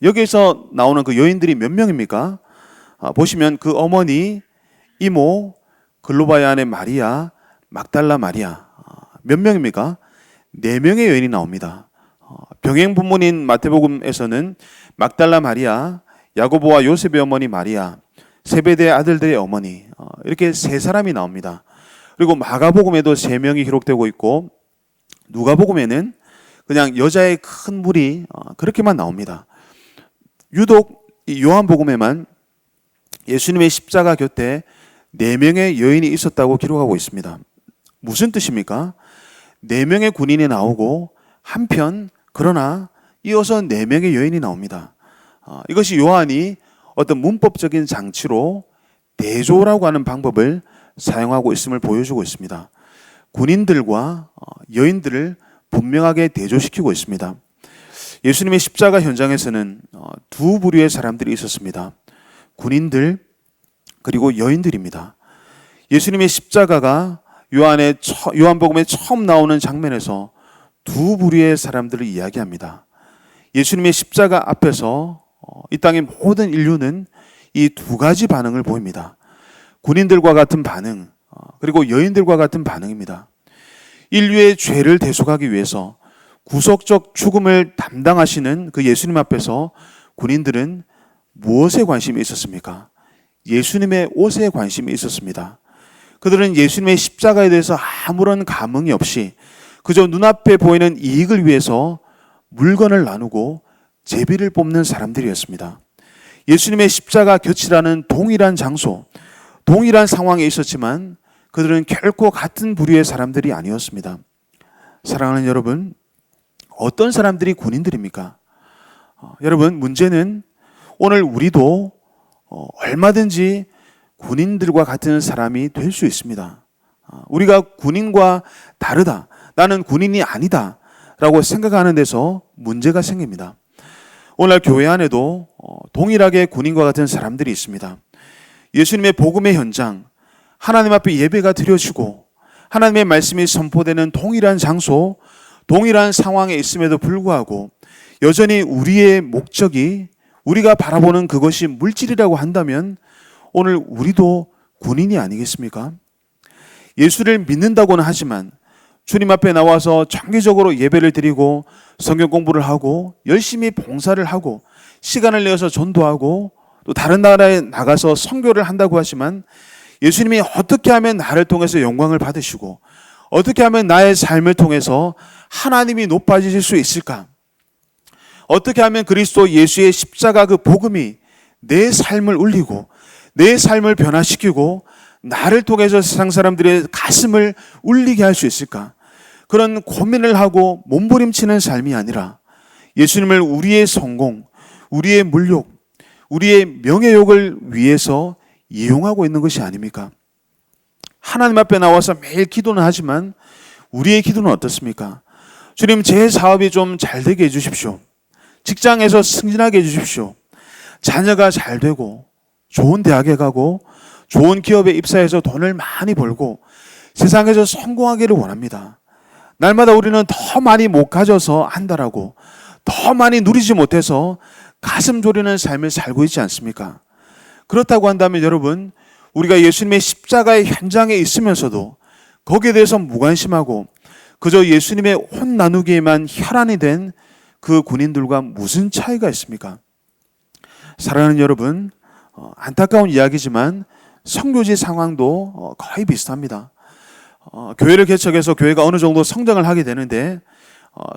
여기에서 나오는 그 여인들이 몇 명입니까? 보시면 그 어머니, 이모, 글로바의 아내 마리아, 막달라 마리아, 몇 명입니까? 네 명의 여인이 나옵니다. 병행 본문인 마태복음에서는 막달라 마리아, 야고보와 요셉의 어머니 마리아, 세베대의 아들들의 어머니, 이렇게 세 사람이 나옵니다. 그리고 마가복음에도 세 명이 기록되고 있고 누가복음에는 그냥 여자의 큰 무리 그렇게만 나옵니다. 유독 이 요한복음에만 예수님의 십자가 곁에 네 명의 여인이 있었다고 기록하고 있습니다. 무슨 뜻입니까? 네 명의 군인이 나오고 한편, 그러나 이어서 네 명의 여인이 나옵니다. 이것이 요한이 어떤 문법적인 장치로 대조라고 하는 방법을 사용하고 있음을 보여주고 있습니다. 군인들과 여인들을 분명하게 대조시키고 있습니다. 예수님의 십자가 현장에서는 두 부류의 사람들이 있었습니다. 군인들 그리고 여인들입니다. 예수님의 십자가가 요한복음에 처음 나오는 장면에서 두 부류의 사람들을 이야기합니다. 예수님의 십자가 앞에서 이 땅의 모든 인류는 이 두 가지 반응을 보입니다. 군인들과 같은 반응, 그리고 여인들과 같은 반응입니다. 인류의 죄를 대속하기 위해서 구속적 죽음을 담당하시는 그 예수님 앞에서 군인들은 무엇에 관심이 있었습니까? 예수님의 옷에 관심이 있었습니다. 그들은 예수님의 십자가에 대해서 아무런 감흥이 없이 그저 눈앞에 보이는 이익을 위해서 물건을 나누고 제비를 뽑는 사람들이었습니다. 예수님의 십자가 곁이라는 동일한 장소, 동일한 상황에 있었지만 그들은 결코 같은 부류의 사람들이 아니었습니다. 사랑하는 여러분, 어떤 사람들이 군인들입니까? 여러분, 문제는 오늘 우리도 얼마든지 군인들과 같은 사람이 될 수 있습니다. 우리가 군인과 다르다, 나는 군인이 아니다 라고 생각하는 데서 문제가 생깁니다. 오늘날 교회 안에도 동일하게 군인과 같은 사람들이 있습니다. 예수님의 복음의 현장, 하나님 앞에 예배가 드려지고 하나님의 말씀이 선포되는 동일한 장소, 동일한 상황에 있음에도 불구하고 여전히 우리의 목적이, 우리가 바라보는 그것이 물질이라고 한다면 오늘 우리도 군인이 아니겠습니까? 예수를 믿는다고는 하지만 주님 앞에 나와서 정기적으로 예배를 드리고 성경 공부를 하고 열심히 봉사를 하고 시간을 내어서 전도하고 또 다른 나라에 나가서 선교를 한다고 하지만 예수님이 어떻게 하면 나를 통해서 영광을 받으시고 어떻게 하면 나의 삶을 통해서 하나님이 높아지실 수 있을까? 어떻게 하면 그리스도 예수의 십자가 그 복음이 내 삶을 울리고 내 삶을 변화시키고 나를 통해서 세상 사람들의 가슴을 울리게 할 수 있을까? 그런 고민을 하고 몸부림치는 삶이 아니라 예수님을 우리의 성공, 우리의 물욕, 우리의 명예욕을 위해서 이용하고 있는 것이 아닙니까? 하나님 앞에 나와서 매일 기도는 하지만 우리의 기도는 어떻습니까? 주님, 제 사업이 좀 잘 되게 해주십시오. 직장에서 승진하게 해주십시오. 자녀가 잘 되고 좋은 대학에 가고 좋은 기업에 입사해서 돈을 많이 벌고 세상에서 성공하기를 원합니다. 날마다 우리는 더 많이 못 가져서 한다라고 더 많이 누리지 못해서 가슴 졸이는 삶을 살고 있지 않습니까? 그렇다고 한다면 여러분, 우리가 예수님의 십자가의 현장에 있으면서도 거기에 대해서 무관심하고 그저 예수님의 혼 나누기에만 혈안이 된 그 군인들과 무슨 차이가 있습니까? 사랑하는 여러분, 안타까운 이야기지만 선교지 상황도 거의 비슷합니다. 교회를 개척해서 교회가 어느 정도 성장을 하게 되는데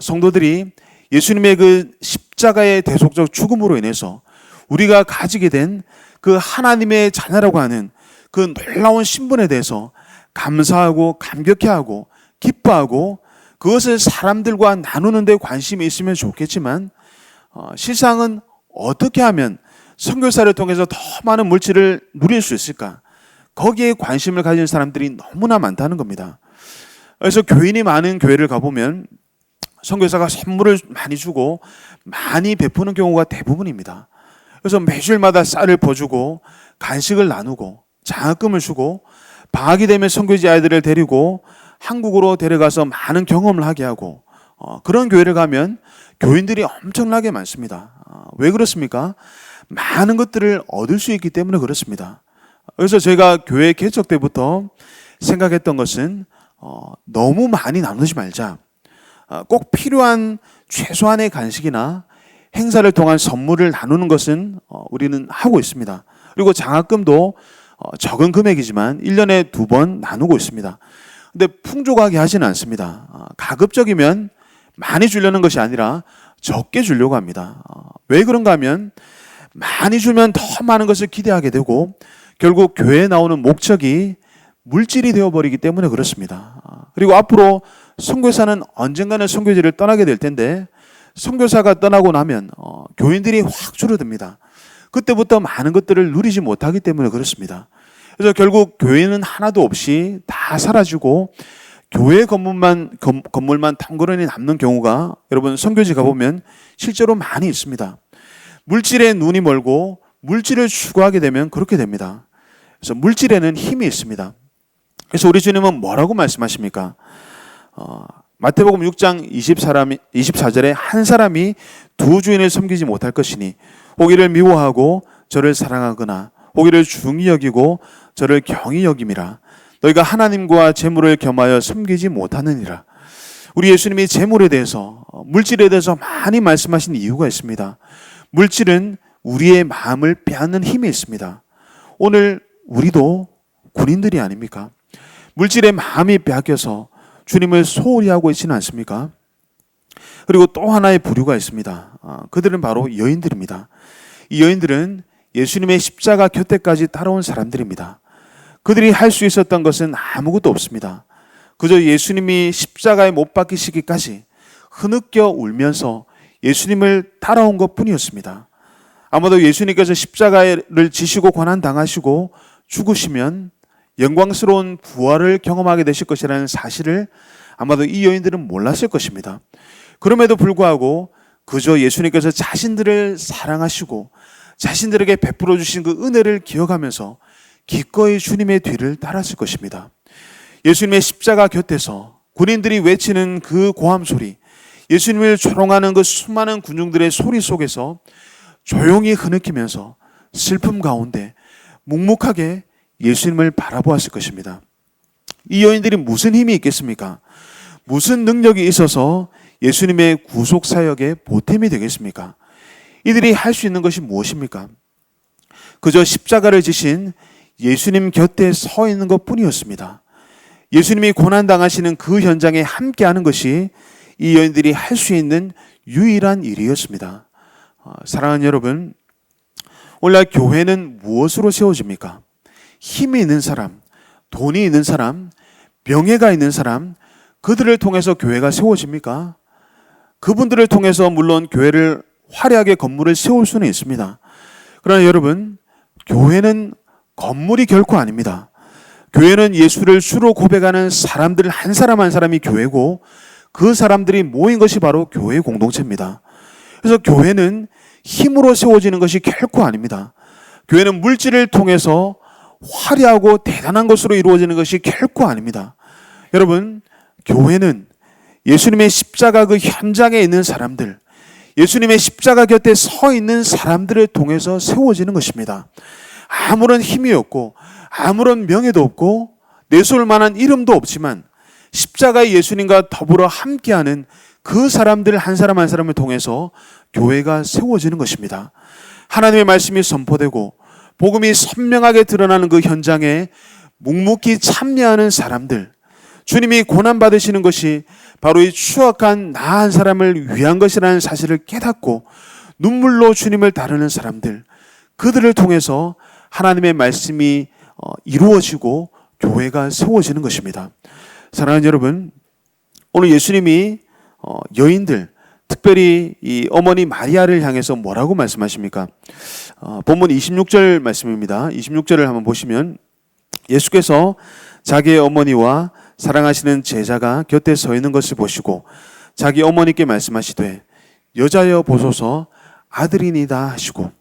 성도들이 예수님의 그 십자가의 대속적 죽음으로 인해서 우리가 가지게 된 그 하나님의 자녀라고 하는 그 놀라운 신분에 대해서 감사하고 감격해하고 기뻐하고 그것을 사람들과 나누는 데 관심이 있으면 좋겠지만 실상은 어떻게 하면 선교사를 통해서 더 많은 물질을 누릴 수 있을까? 거기에 관심을 가진 사람들이 너무나 많다는 겁니다. 그래서 교인이 많은 교회를 가보면 선교사가 선물을 많이 주고 많이 베푸는 경우가 대부분입니다. 그래서 매주일마다 쌀을 퍼주고 간식을 나누고 장학금을 주고 방학이 되면 선교지 아이들을 데리고 한국으로 데려가서 많은 경험을 하게 하고 그런 교회를 가면 교인들이 엄청나게 많습니다. 왜 그렇습니까? 많은 것들을 얻을 수 있기 때문에 그렇습니다. 그래서 제가 교회 개척 때부터 생각했던 것은 너무 많이 나누지 말자. 꼭 필요한 최소한의 간식이나 행사를 통한 선물을 나누는 것은 우리는 하고 있습니다. 그리고 장학금도 적은 금액이지만 1년에 2번 나누고 있습니다. 근데 풍족하게 하지는 않습니다. 가급적이면 많이 주려는 것이 아니라 적게 주려고 합니다. 왜 그런가 하면 많이 주면 더 많은 것을 기대하게 되고 결국 교회에 나오는 목적이 물질이 되어버리기 때문에 그렇습니다. 그리고 앞으로 선교사는 언젠가는 선교지를 떠나게 될 텐데 선교사가 떠나고 나면 교인들이 확 줄어듭니다. 그때부터 많은 것들을 누리지 못하기 때문에 그렇습니다. 그래서 결국 교회는 하나도 없이 다 사라지고 교회 건물만 덩그러니 남는 경우가 여러분 선교지 가보면 실제로 많이 있습니다. 물질에 눈이 멀고 물질을 추구하게 되면 그렇게 됩니다. 그래서 물질에는 힘이 있습니다. 그래서 우리 주님은 뭐라고 말씀하십니까? 마태복음 6장 24절에 한 사람이 두 주인을 섬기지 못할 것이니 보기를 미워하고 저를 사랑하거나 보기를 중히 여기고 저를 경히 여김이라. 너희가 하나님과 재물을 겸하여 섬기지 못하느니라. 우리 예수님이 재물에 대해서 물질에 대해서 많이 말씀하신 이유가 있습니다. 물질은 우리의 마음을 빼앗는 힘이 있습니다. 오늘 우리도 군인들이 아닙니까? 물질의 마음이 빼앗겨서 주님을 소홀히 하고 있지는 않습니까? 그리고 또 하나의 부류가 있습니다. 그들은 바로 여인들입니다. 이 여인들은 예수님의 십자가 곁에까지 따라온 사람들입니다. 그들이 할 수 있었던 것은 아무것도 없습니다. 그저 예수님이 십자가에 못 박히시기까지 흐느껴 울면서 예수님을 따라온 것 뿐이었습니다. 아마도 예수님께서 십자가를 지시고 고난당하시고 죽으시면 영광스러운 부활을 경험하게 되실 것이라는 사실을 아마도 이 여인들은 몰랐을 것입니다. 그럼에도 불구하고 그저 예수님께서 자신들을 사랑하시고 자신들에게 베풀어 주신 그 은혜를 기억하면서 기꺼이 주님의 뒤를 따랐을 것입니다. 예수님의 십자가 곁에서 군인들이 외치는 그 고함 소리, 예수님을 조롱하는 그 수많은 군중들의 소리 속에서 조용히 흐느끼면서 슬픔 가운데 묵묵하게 예수님을 바라보았을 것입니다. 이 여인들이 무슨 힘이 있겠습니까? 무슨 능력이 있어서 예수님의 구속 사역에 보탬이 되겠습니까? 이들이 할 수 있는 것이 무엇입니까? 그저 십자가를 지신 예수님 곁에 서 있는 것 뿐이었습니다. 예수님이 고난당하시는 그 현장에 함께하는 것이 이 여인들이 할 수 있는 유일한 일이었습니다. 사랑하는 여러분, 오늘날 교회는 무엇으로 세워집니까? 힘이 있는 사람, 돈이 있는 사람, 명예가 있는 사람, 그들을 통해서 교회가 세워집니까? 그분들을 통해서 물론 교회를 화려하게 건물을 세울 수는 있습니다. 그러나 여러분, 교회는 건물이 결코 아닙니다. 교회는 예수를 주로 고백하는 사람들 한 사람 한 사람이 교회고 그 사람들이 모인 것이 바로 교회의 공동체입니다. 그래서 교회는 힘으로 세워지는 것이 결코 아닙니다. 교회는 물질을 통해서 화려하고 대단한 것으로 이루어지는 것이 결코 아닙니다. 여러분, 교회는 예수님의 십자가 그 현장에 있는 사람들, 예수님의 십자가 곁에 서 있는 사람들을 통해서 세워지는 것입니다. 아무런 힘이 없고 아무런 명예도 없고 내세울 만한 이름도 없지만 십자가의 예수님과 더불어 함께하는 그 사람들 한 사람 한 사람을 통해서 교회가 세워지는 것입니다. 하나님의 말씀이 선포되고 복음이 선명하게 드러나는 그 현장에 묵묵히 참여하는 사람들, 주님이 고난받으시는 것이 바로 이 추악한 나 한 사람을 위한 것이라는 사실을 깨닫고 눈물로 주님을 따르는 사람들, 그들을 통해서 하나님의 말씀이 이루어지고 교회가 세워지는 것입니다. 사랑하는 여러분, 오늘 예수님이 여인들, 특별히 이 어머니 마리아를 향해서 뭐라고 말씀하십니까? 본문 26절 말씀입니다. 26절을 한번 보시면 예수께서 자기의 어머니와 사랑하시는 제자가 곁에 서 있는 것을 보시고 자기 어머니께 말씀하시되 여자여 보소서 아들이니다 하시고,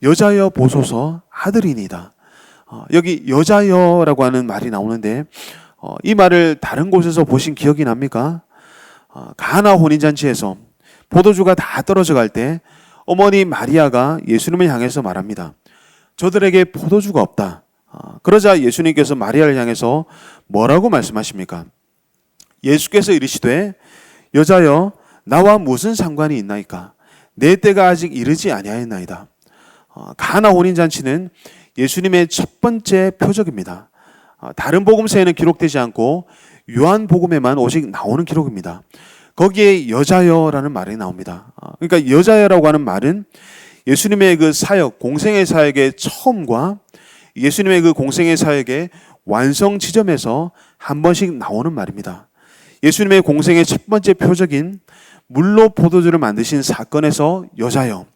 여자여 보소서 아들이니다. 여기 여자여라고 하는 말이 나오는데 이 말을 다른 곳에서 보신 기억이 납니까? 가나 혼인잔치에서 포도주가 다 떨어져 갈 때 어머니 마리아가 예수님을 향해서 말합니다. 저들에게 포도주가 없다. 그러자 예수님께서 마리아를 향해서 뭐라고 말씀하십니까? 예수께서 이르시되 여자여 나와 무슨 상관이 있나이까? 내 때가 아직 이르지 아니하였나이다. 가나 혼인잔치는 예수님의 첫 번째 표적입니다. 다른 복음서에는 기록되지 않고 요한복음에만 오직 나오는 기록입니다. 거기에 여자여라는 말이 나옵니다. 그러니까 여자여라고 하는 말은 예수님의 그 사역, 공생의 사역의 처음과 예수님의 그 공생의 사역의 완성 지점에서 한 번씩 나오는 말입니다. 예수님의 공생의 첫 번째 표적인 물로 포도주를 만드신 사건에서 여자여,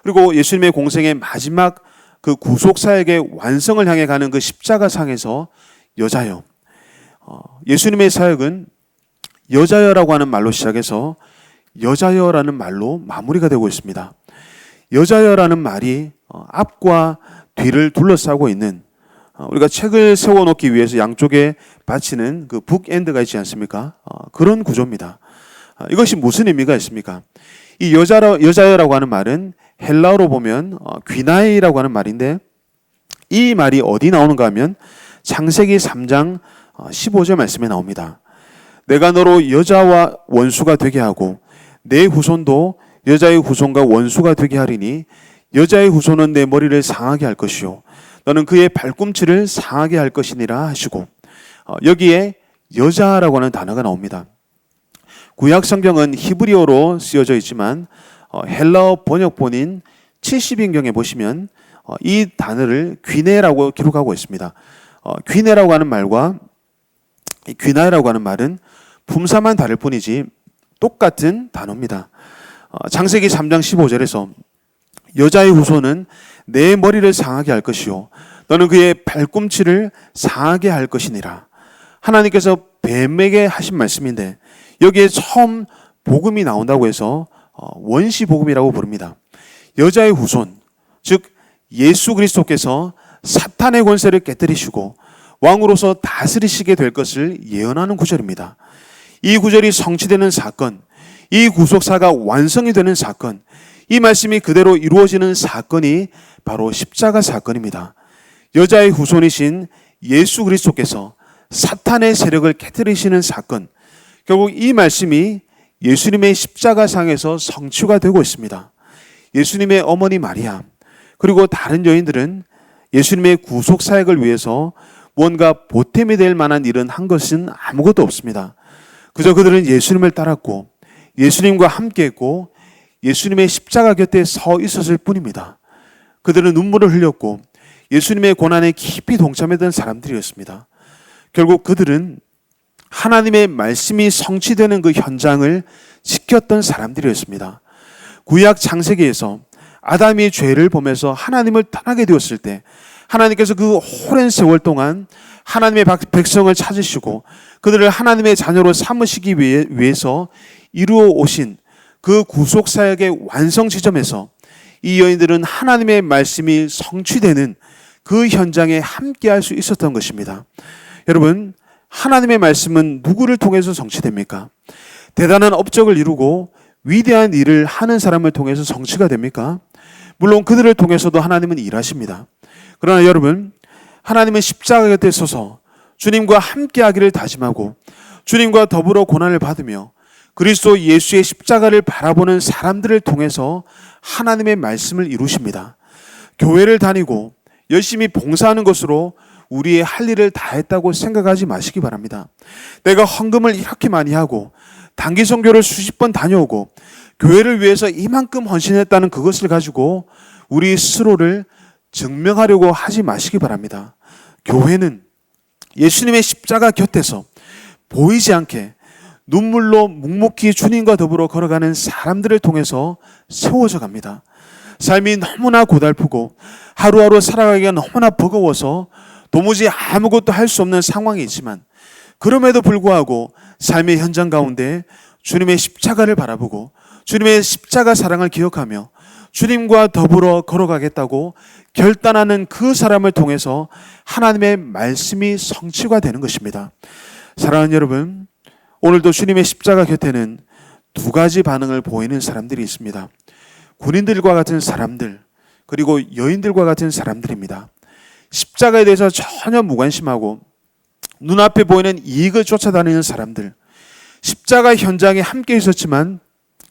그리고 예수님의 공생의 마지막 그 구속 사역의 완성을 향해 가는 그 십자가 상에서 여자여. 예수님의 사역은 여자여라고 하는 말로 시작해서 여자여라는 말로 마무리가 되고 있습니다. 여자여라는 말이 앞과 뒤를 둘러싸고 있는, 우리가 책을 세워놓기 위해서 양쪽에 받치는 그 북엔드가 있지 않습니까? 그런 구조입니다. 이것이 무슨 의미가 있습니까? 이 여자여라고 하는 말은 헬라어로 보면 귀나이라고 하는 말인데, 이 말이 어디 나오는가 하면 창세기 3장 15절 말씀에 나옵니다. 내가 너로 여자와 원수가 되게 하고 내 후손도 여자의 후손과 원수가 되게 하리니 여자의 후손은 내 머리를 상하게 할 것이요 너는 그의 발꿈치를 상하게 할 것이니라 하시고, 여기에 여자라고 하는 단어가 나옵니다. 구약 성경은 히브리어로 쓰여져 있지만 헬라어 번역본인 70인경에 보시면 이 단어를 귀네라고 기록하고 있습니다. 귀네라고 하는 말과 귀나이라고 하는 말은 품사만 다를 뿐이지 똑같은 단어입니다. 창세기 3장 15절에서 여자의 후손은 내 머리를 상하게 할 것이요 너는 그의 발꿈치를 상하게 할 것이니라. 하나님께서 뱀에게 하신 말씀인데 여기에 처음 복음이 나온다고 해서 원시 복음이라고 부릅니다. 여자의 후손, 즉 예수 그리스도께서 사탄의 권세를 깨뜨리시고 왕으로서 다스리시게 될 것을 예언하는 구절입니다. 이 구절이 성취되는 사건, 이 구속사가 완성이 되는 사건, 이 말씀이 그대로 이루어지는 사건이 바로 십자가 사건입니다. 여자의 후손이신 예수 그리스도께서 사탄의 세력을 깨뜨리시는 사건, 결국 이 말씀이 예수님의 십자가상에서 성취가 되고 있습니다. 예수님의 어머니 마리아 그리고 다른 여인들은 예수님의 구속 사역을 위해서 무언가 보탬이 될 만한 일은 한 것은 아무것도 없습니다. 그저 그들은 예수님을 따랐고 예수님과 함께했고 예수님의 십자가 곁에 서 있었을 뿐입니다. 그들은 눈물을 흘렸고 예수님의 고난에 깊이 동참했던 사람들이었습니다. 결국 그들은 하나님의 말씀이 성취되는 그 현장을 지켰던 사람들이었습니다. 구약 창세기에서 아담이 죄를 범해서 하나님을 떠나게 되었을 때 하나님께서 그 오랜 세월 동안 하나님의 백성을 찾으시고 그들을 하나님의 자녀로 삼으시기 위해서 이루어 오신 그 구속 사역의 완성 지점에서 이 여인들은 하나님의 말씀이 성취되는 그 현장에 함께할 수 있었던 것입니다. 여러분, 하나님의 말씀은 누구를 통해서 성취됩니까? 대단한 업적을 이루고 위대한 일을 하는 사람을 통해서 성취가 됩니까? 물론 그들을 통해서도 하나님은 일하십니다. 그러나 여러분, 하나님은 십자가 곁에 서서 주님과 함께하기를 다짐하고 주님과 더불어 고난을 받으며 그리스도 예수의 십자가를 바라보는 사람들을 통해서 하나님의 말씀을 이루십니다. 교회를 다니고 열심히 봉사하는 것으로 우리의 할 일을 다했다고 생각하지 마시기 바랍니다. 내가 헌금을 이렇게 많이 하고 단기 선교를 수십 번 다녀오고 교회를 위해서 이만큼 헌신했다는 그것을 가지고 우리 스스로를 증명하려고 하지 마시기 바랍니다. 교회는 예수님의 십자가 곁에서 보이지 않게 눈물로 묵묵히 주님과 더불어 걸어가는 사람들을 통해서 세워져 갑니다. 삶이 너무나 고달프고 하루하루 살아가기가 너무나 버거워서 도무지 아무것도 할 수 없는 상황이 있지만 그럼에도 불구하고 삶의 현장 가운데 주님의 십자가를 바라보고 주님의 십자가 사랑을 기억하며 주님과 더불어 걸어가겠다고 결단하는 그 사람을 통해서 하나님의 말씀이 성취가 되는 것입니다. 사랑하는 여러분, 오늘도 주님의 십자가 곁에는 두 가지 반응을 보이는 사람들이 있습니다. 군인들과 같은 사람들, 그리고 여인들과 같은 사람들입니다. 십자가에 대해서 전혀 무관심하고 눈앞에 보이는 이익을 쫓아다니는 사람들, 십자가 현장에 함께 있었지만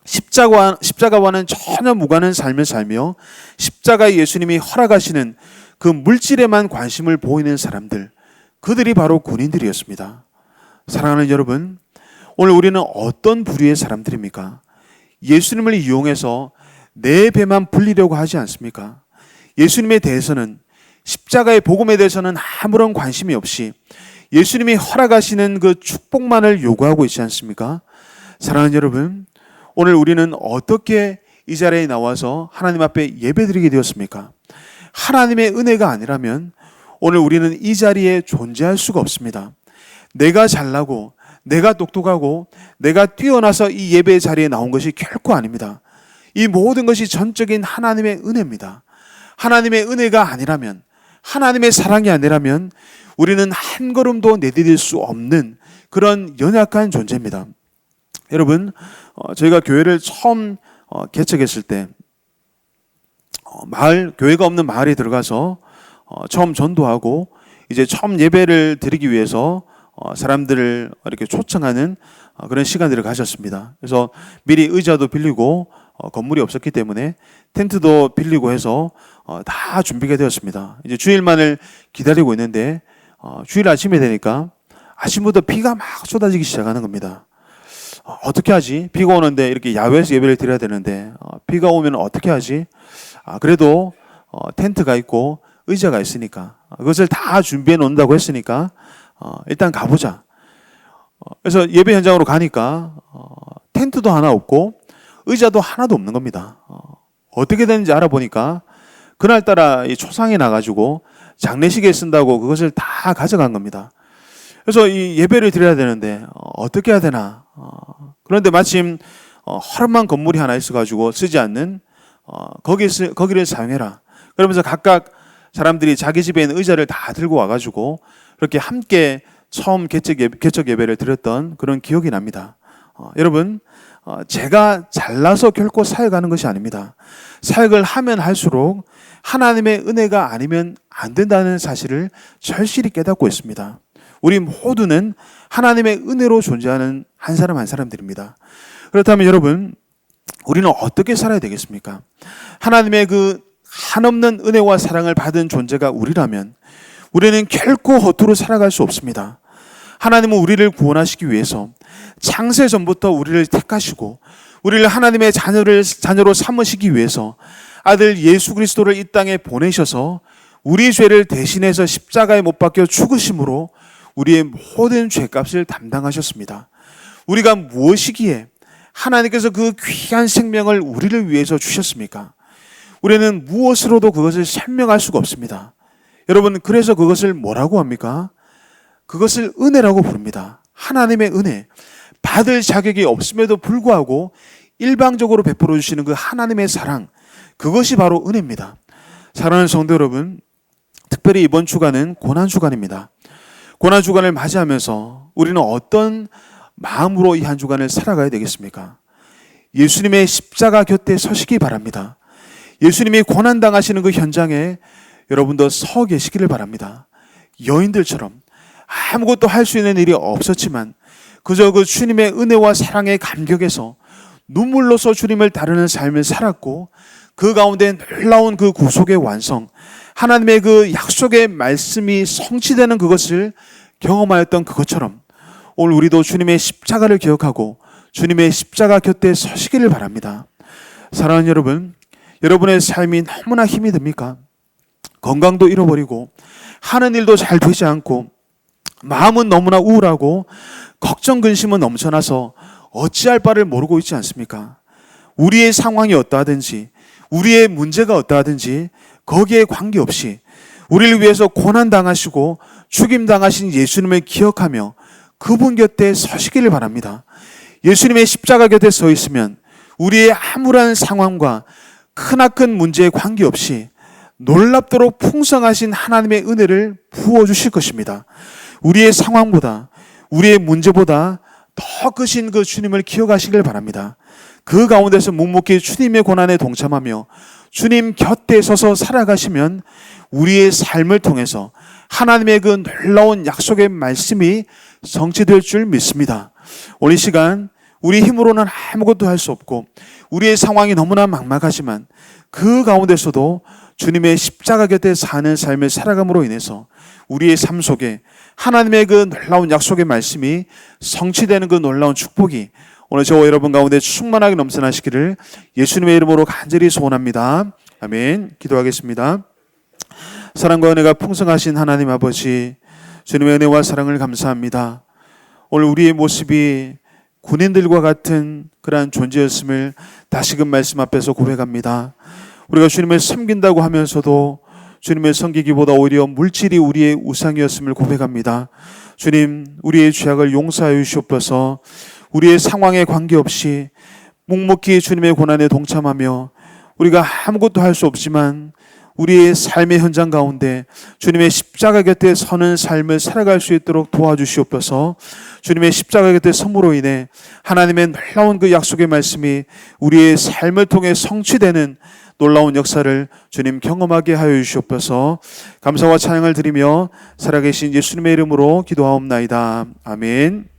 십자가와는 전혀 무관한 삶을 살며 십자가에 예수님이 허락하시는 그 물질에만 관심을 보이는 사람들, 그들이 바로 군인들이었습니다. 사랑하는 여러분, 오늘 우리는 어떤 부류의 사람들입니까? 예수님을 이용해서 내 배만 불리려고 하지 않습니까? 예수님에 대해서는, 십자가의 복음에 대해서는 아무런 관심이 없이 예수님이 허락하시는 그 축복만을 요구하고 있지 않습니까? 사랑하는 여러분, 오늘 우리는 어떻게 이 자리에 나와서 하나님 앞에 예배드리게 되었습니까? 하나님의 은혜가 아니라면 오늘 우리는 이 자리에 존재할 수가 없습니다. 내가 잘나고 내가 똑똑하고 내가 뛰어나서 이 예배 자리에 나온 것이 결코 아닙니다. 이 모든 것이 전적인 하나님의 은혜입니다. 하나님의 은혜가 아니라면, 하나님의 사랑이 아니라면 우리는 한 걸음도 내디딜 수 없는 그런 연약한 존재입니다. 여러분, 저희가 교회를 처음 개척했을 때 교회가 없는 마을에 들어가서 처음 전도하고 이제 처음 예배를 드리기 위해서 사람들을 이렇게 초청하는 그런 시간들을 가졌습니다. 그래서 미리 의자도 빌리고 건물이 없었기 때문에 텐트도 빌리고 해서 다 준비가 되었습니다. 이제 주일만을 기다리고 있는데 주일 아침이 되니까 아침부터 비가 막 쏟아지기 시작하는 겁니다. 어떻게 하지? 비가 오는데 이렇게 야외에서 예배를 드려야 되는데 비가 오면 어떻게 하지? 그래도 텐트가 있고 의자가 있으니까 그것을 다 준비해 놓는다고 했으니까 일단 가보자. 그래서 예배 현장으로 가니까 텐트도 하나 없고 의자도 하나도 없는 겁니다. 어떻게 되는지 알아보니까 그날따라 이 초상이 나가지고 장례식에 쓴다고 그것을 다 가져간 겁니다. 그래서 이 예배를 드려야 되는데 어떻게 해야 되나. 그런데 마침 허름한 건물이 하나 있어가지고 쓰지 않는 거기를 사용해라. 그러면서 각각 사람들이 자기 집에 있는 의자를 다 들고 와가지고 그렇게 함께 처음 개척 예배를 드렸던 그런 기억이 납니다. 여러분, 제가 잘나서 결코 사역하는 것이 아닙니다. 사역을 하면 할수록 하나님의 은혜가 아니면 안 된다는 사실을 절실히 깨닫고 있습니다. 우리 모두는 하나님의 은혜로 존재하는 한 사람 한 사람들입니다. 그렇다면 여러분, 우리는 어떻게 살아야 되겠습니까? 하나님의 그 한없는 은혜와 사랑을 받은 존재가 우리라면 우리는 결코 허투루 살아갈 수 없습니다. 하나님은 우리를 구원하시기 위해서 창세 전부터 우리를 택하시고 우리를 하나님의 자녀로 삼으시기 위해서 아들 예수 그리스도를 이 땅에 보내셔서 우리 죄를 대신해서 십자가에 못 박혀 죽으심으로 우리의 모든 죄값을 담당하셨습니다. 우리가 무엇이기에 하나님께서 그 귀한 생명을 우리를 위해서 주셨습니까? 우리는 무엇으로도 그것을 설명할 수가 없습니다. 여러분, 그래서 그것을 뭐라고 합니까? 그것을 은혜라고 부릅니다. 하나님의 은혜. 받을 자격이 없음에도 불구하고 일방적으로 베풀어 주시는 그 하나님의 사랑, 그것이 바로 은혜입니다. 사랑하는 성도 여러분, 특별히 이번 주간은 고난주간입니다. 고난주간을 맞이하면서 우리는 어떤 마음으로 이 한 주간을 살아가야 되겠습니까? 예수님의 십자가 곁에 서시기 바랍니다. 예수님이 고난당하시는 그 현장에 여러분도 서 계시기를 바랍니다. 여인들처럼 아무것도 할 수 있는 일이 없었지만 그저 그 주님의 은혜와 사랑에 감격해서 눈물로서 주님을 따르는 삶을 살았고 그 가운데 놀라운 그 구속의 완성, 하나님의 그 약속의 말씀이 성취되는 그것을 경험하였던 그것처럼 오늘 우리도 주님의 십자가를 기억하고 주님의 십자가 곁에 서시기를 바랍니다. 사랑하는 여러분, 여러분의 삶이 너무나 힘이 듭니까? 건강도 잃어버리고 하는 일도 잘 되지 않고 마음은 너무나 우울하고 걱정 근심은 넘쳐나서 어찌할 바를 모르고 있지 않습니까? 우리의 상황이 어떠하든지 우리의 문제가 어떠하든지 거기에 관계없이 우리를 위해서 고난당하시고 죽임당하신 예수님을 기억하며 그분 곁에 서시기를 바랍니다. 예수님의 십자가 곁에 서 있으면 우리의 암울한 상황과 크나큰 문제에 관계없이 놀랍도록 풍성하신 하나님의 은혜를 부어주실 것입니다. 우리의 상황보다 우리의 문제보다 더 크신 그 주님을 기억하시길 바랍니다. 그 가운데서 묵묵히 주님의 고난에 동참하며 주님 곁에 서서 살아가시면 우리의 삶을 통해서 하나님의 그 놀라운 약속의 말씀이 성취될 줄 믿습니다. 오늘 이 시간 우리 힘으로는 아무것도 할 수 없고 우리의 상황이 너무나 막막하지만 그 가운데서도 주님의 십자가 곁에 사는 삶을 살아감으로 인해서 우리의 삶 속에 하나님의 그 놀라운 약속의 말씀이 성취되는 그 놀라운 축복이 오늘 저와 여러분 가운데 충만하게 넘쳐나시기를 예수님의 이름으로 간절히 소원합니다. 아멘. 기도하겠습니다. 사랑과 은혜가 풍성하신 하나님 아버지, 주님의 은혜와 사랑을 감사합니다. 오늘 우리의 모습이 군인들과 같은 그러한 존재였음을 다시금 말씀 앞에서 고백합니다. 우리가 주님을 섬긴다고 하면서도 주님을 섬기기보다 오히려 물질이 우리의 우상이었음을 고백합니다. 주님, 우리의 죄악을 용서하여 주시옵소서. 우리의 상황에 관계없이 묵묵히 주님의 고난에 동참하며 우리가 아무것도 할 수 없지만 우리의 삶의 현장 가운데 주님의 십자가 곁에 서는 삶을 살아갈 수 있도록 도와주시옵소서. 주님의 십자가 곁에 섬으로 인해 하나님의 놀라운 그 약속의 말씀이 우리의 삶을 통해 성취되는 놀라운 역사를 주님 경험하게 하여 주시옵소서. 감사와 찬양을 드리며 살아계신 예수님의 이름으로 기도하옵나이다. 아멘.